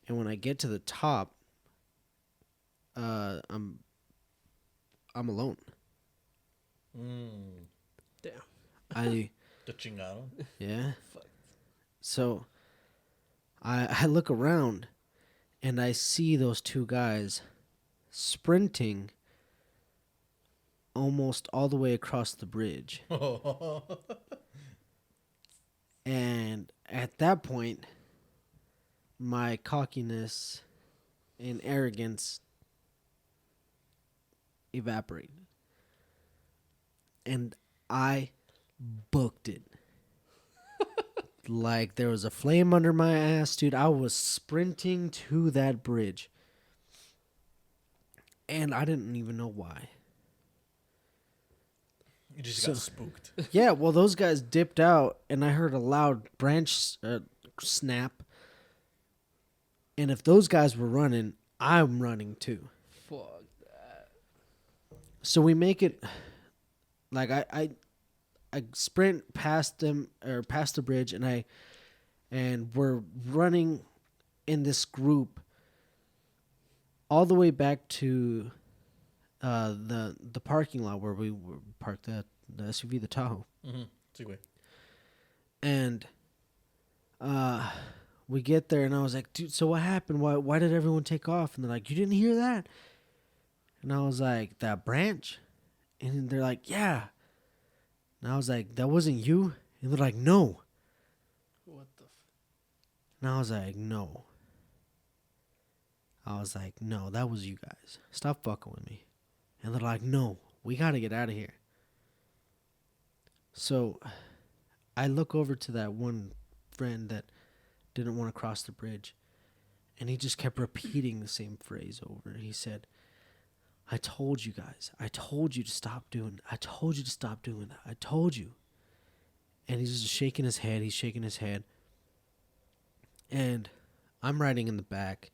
And when I get to the top, I'm alone. Damn. I The chingado. yeah. Fuck. So I look around and I see those two guys sprinting almost all the way across the bridge. And at that point, my cockiness and arrogance evaporated. And I booked it. Like there was a flame under my ass, dude. I was sprinting to that bridge. And I didn't even know why. You just So- got spooked. Yeah, well, those guys dipped out, and I heard a loud branch snap. And if those guys were running, I'm running too. Fuck. So we make it. Like I sprint past them or past the bridge, and we're running in this group all the way back to the parking lot where we were parked the SUV, the Tahoe. Segway. And we get there, and I was like, dude, so what happened? Why did everyone take off? And they're like, you didn't hear that? And I was like, that branch? And they're like, yeah. And I was like, that wasn't you? And they're like, no. What the? And I was like, no. I was like, no, that was you guys. Stop fucking with me. And they're like, no, we got to get out of here. So I look over to that one friend that didn't want to cross the bridge. And he just kept repeating the same phrase over. He said, I told you guys. I told you to stop doing it. I told you to stop doing that. I told you. And he's just shaking his head. He's shaking his head. And I'm riding in the back.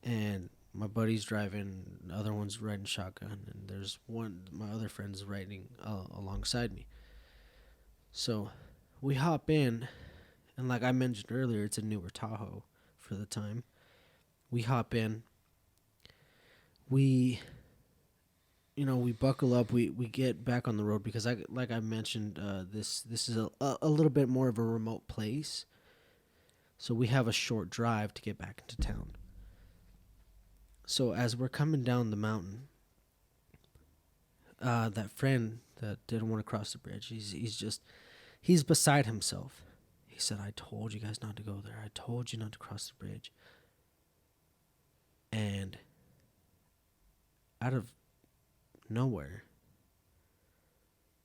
And my buddy's driving. The other one's riding shotgun. And there's my other friend's riding alongside me. So we hop in. And like I mentioned earlier, it's a newer Tahoe for the time. We hop in. We buckle up. We get back on the road because like I mentioned, this is a little bit more of a remote place. So we have a short drive to get back into town. So as we're coming down the mountain, that friend that didn't want to cross the bridge, he's beside himself. He said, I told you guys not to go there. I told you not to cross the bridge. And out of nowhere,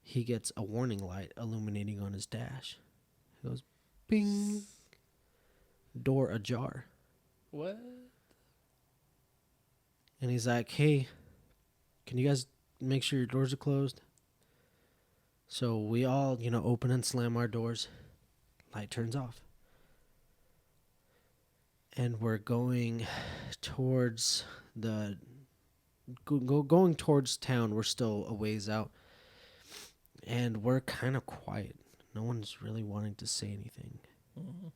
he gets a warning light illuminating on his dash. He goes, bing, door ajar. What? And he's like, hey, can you guys make sure your doors are closed? So we all, open and slam our doors. Light turns off. And we're going towards going towards town. We're still a ways out. And we're kind of quiet. No one's really wanting to say anything. Mm-hmm.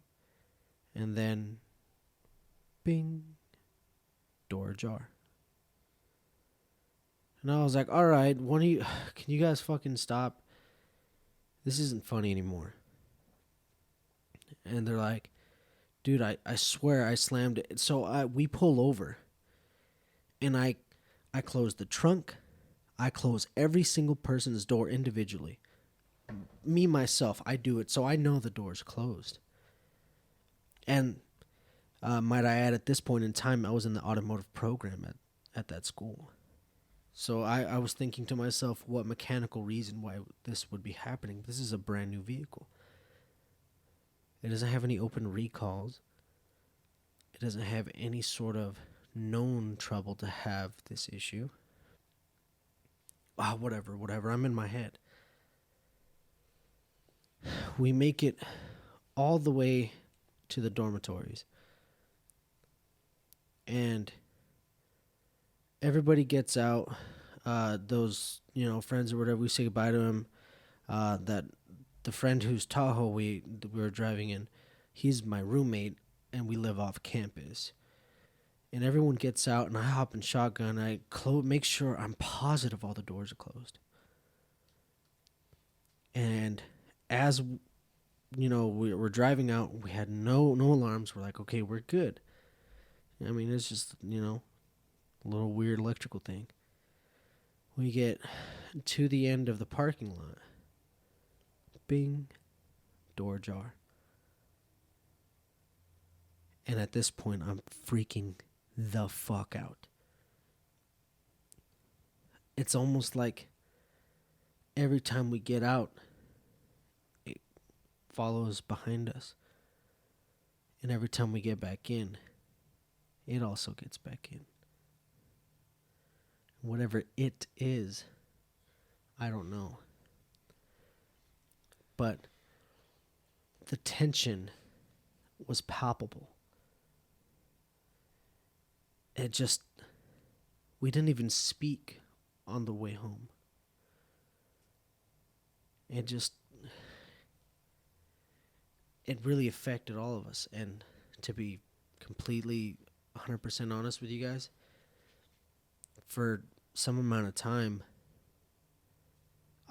And then, bing, door ajar. And I was like, all right, can you guys fucking stop? This isn't funny anymore. And they're like, dude, I swear I slammed it. So we pull over. And I close the trunk. I close every single person's door individually. Me, myself, I do it so I know the door's closed. And might I add, at this point in time, I was in the automotive program at that school. So I was thinking to myself, what mechanical reason why this would be happening? This is a brand new vehicle. It doesn't have any open recalls. It doesn't have any sort of known trouble to have this issue. Whatever. I'm in my head. We make it all the way to the dormitories. And everybody gets out. Those, friends or whatever, we say goodbye to him. That the friend whose Tahoe we were driving in, he's my roommate, and we live off campus. And everyone gets out, and I hop in shotgun. I make sure I'm positive all the doors are closed. And as we're driving out, we had no alarms. We're like, okay, we're good. I mean, it's just a little weird electrical thing. We get to the end of the parking lot. Bing, door ajar. And at this point, I'm freaking the fuck out. It's almost like every time we get out, it follows behind us. And every time we get back in, it also gets back in. Whatever it is, I don't know. But the tension was palpable. We didn't even speak on the way home. It really affected all of us. And to be completely 100% honest with you guys, for some amount of time,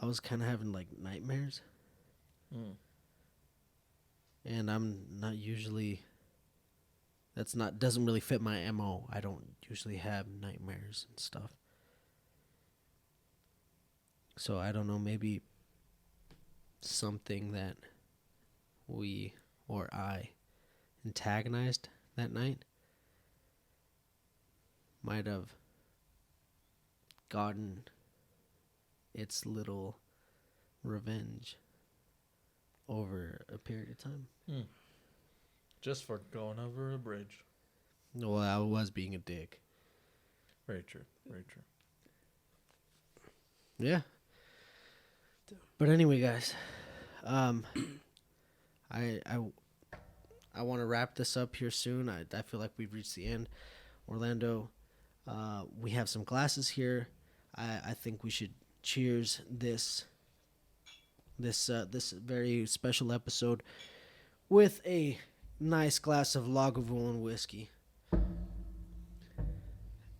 I was kind of having like nightmares. And I'm not usually, doesn't really fit my MO. I don't usually have nightmares and stuff. So I don't know, maybe something that I antagonized that night might have gotten its little revenge over a period of time. Just for going over a bridge. Well, I was being a dick. Very true. Very true. Yeah. But anyway, guys, I want to wrap this up here soon. I feel like we've reached the end. Orlando, we have some glasses here. I think we should cheers this very special episode with a nice glass of Lagavulin whiskey.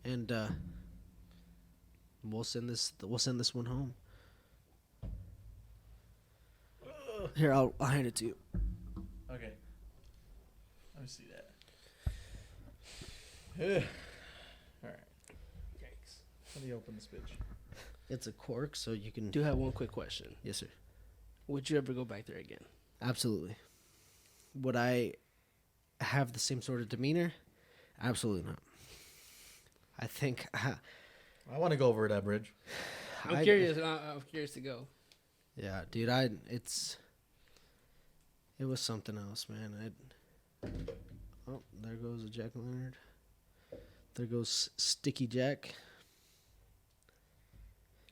And we'll send this one home. Here, I'll hand it to you. Okay. Let me see that. All right. Yikes. How do you open this bitch? It's a cork, so you can. Do have one quick question. Yes, sir. Would you ever go back there again? Absolutely. Would I have the same sort of demeanor? Absolutely not. I think. I want to go over that bridge. I'm curious. I'm curious to go. Yeah, dude. It was something else, man. Oh, there goes a jack-o'-lantern. There goes Sticky Jack.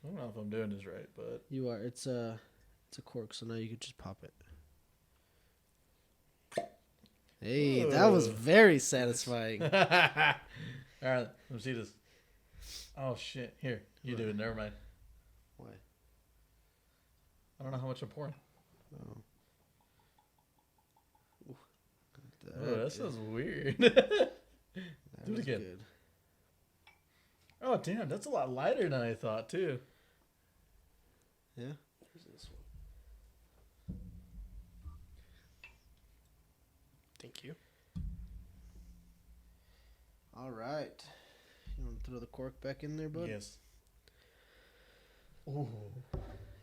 I don't know if I'm doing this right, but You are. It's a cork, so now you could just pop it. Hey, that was very satisfying. all right, let me see this. Oh shit! Here, you do it. Never mind. Why? I don't know how much I'm pouring. Oh. Oh, that sounds weird. That Do it was again. good. Oh damn, that's a lot lighter than I thought too. Yeah. Here's this one. Thank you. All right. You want to throw the cork back in there, bud? Yes. Oh.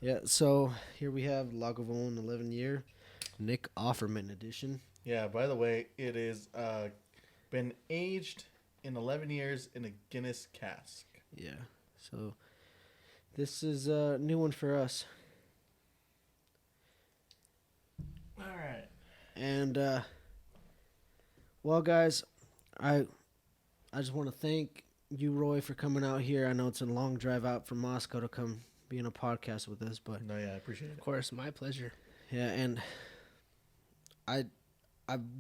Yeah, so here we have Lagavulin 11-year Nick Offerman edition. Yeah. By the way, it is been aged in 11 years in a Guinness cask. Yeah. So this is a new one for us. All right. And well, guys, I just want to thank you, Roy, for coming out here. I know it's a long drive out from Moscow to come be in a podcast with us, but No, yeah, I appreciate it. Of course, my pleasure. yeah, and I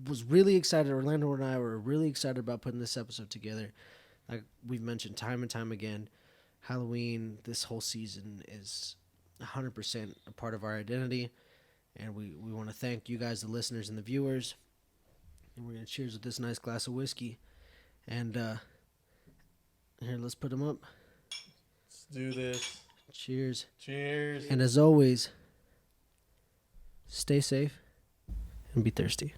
was really excited. Orlando and I were really excited about putting this episode together. Like we've mentioned time and time again, Halloween this whole season is 100% a part of our identity, and we want to thank you guys, the listeners and the viewers. And we're gonna cheers with this nice glass of whiskey, and here, let's put them up. Let's do this. Cheers. Cheers. And as always, stay safe and be thirsty.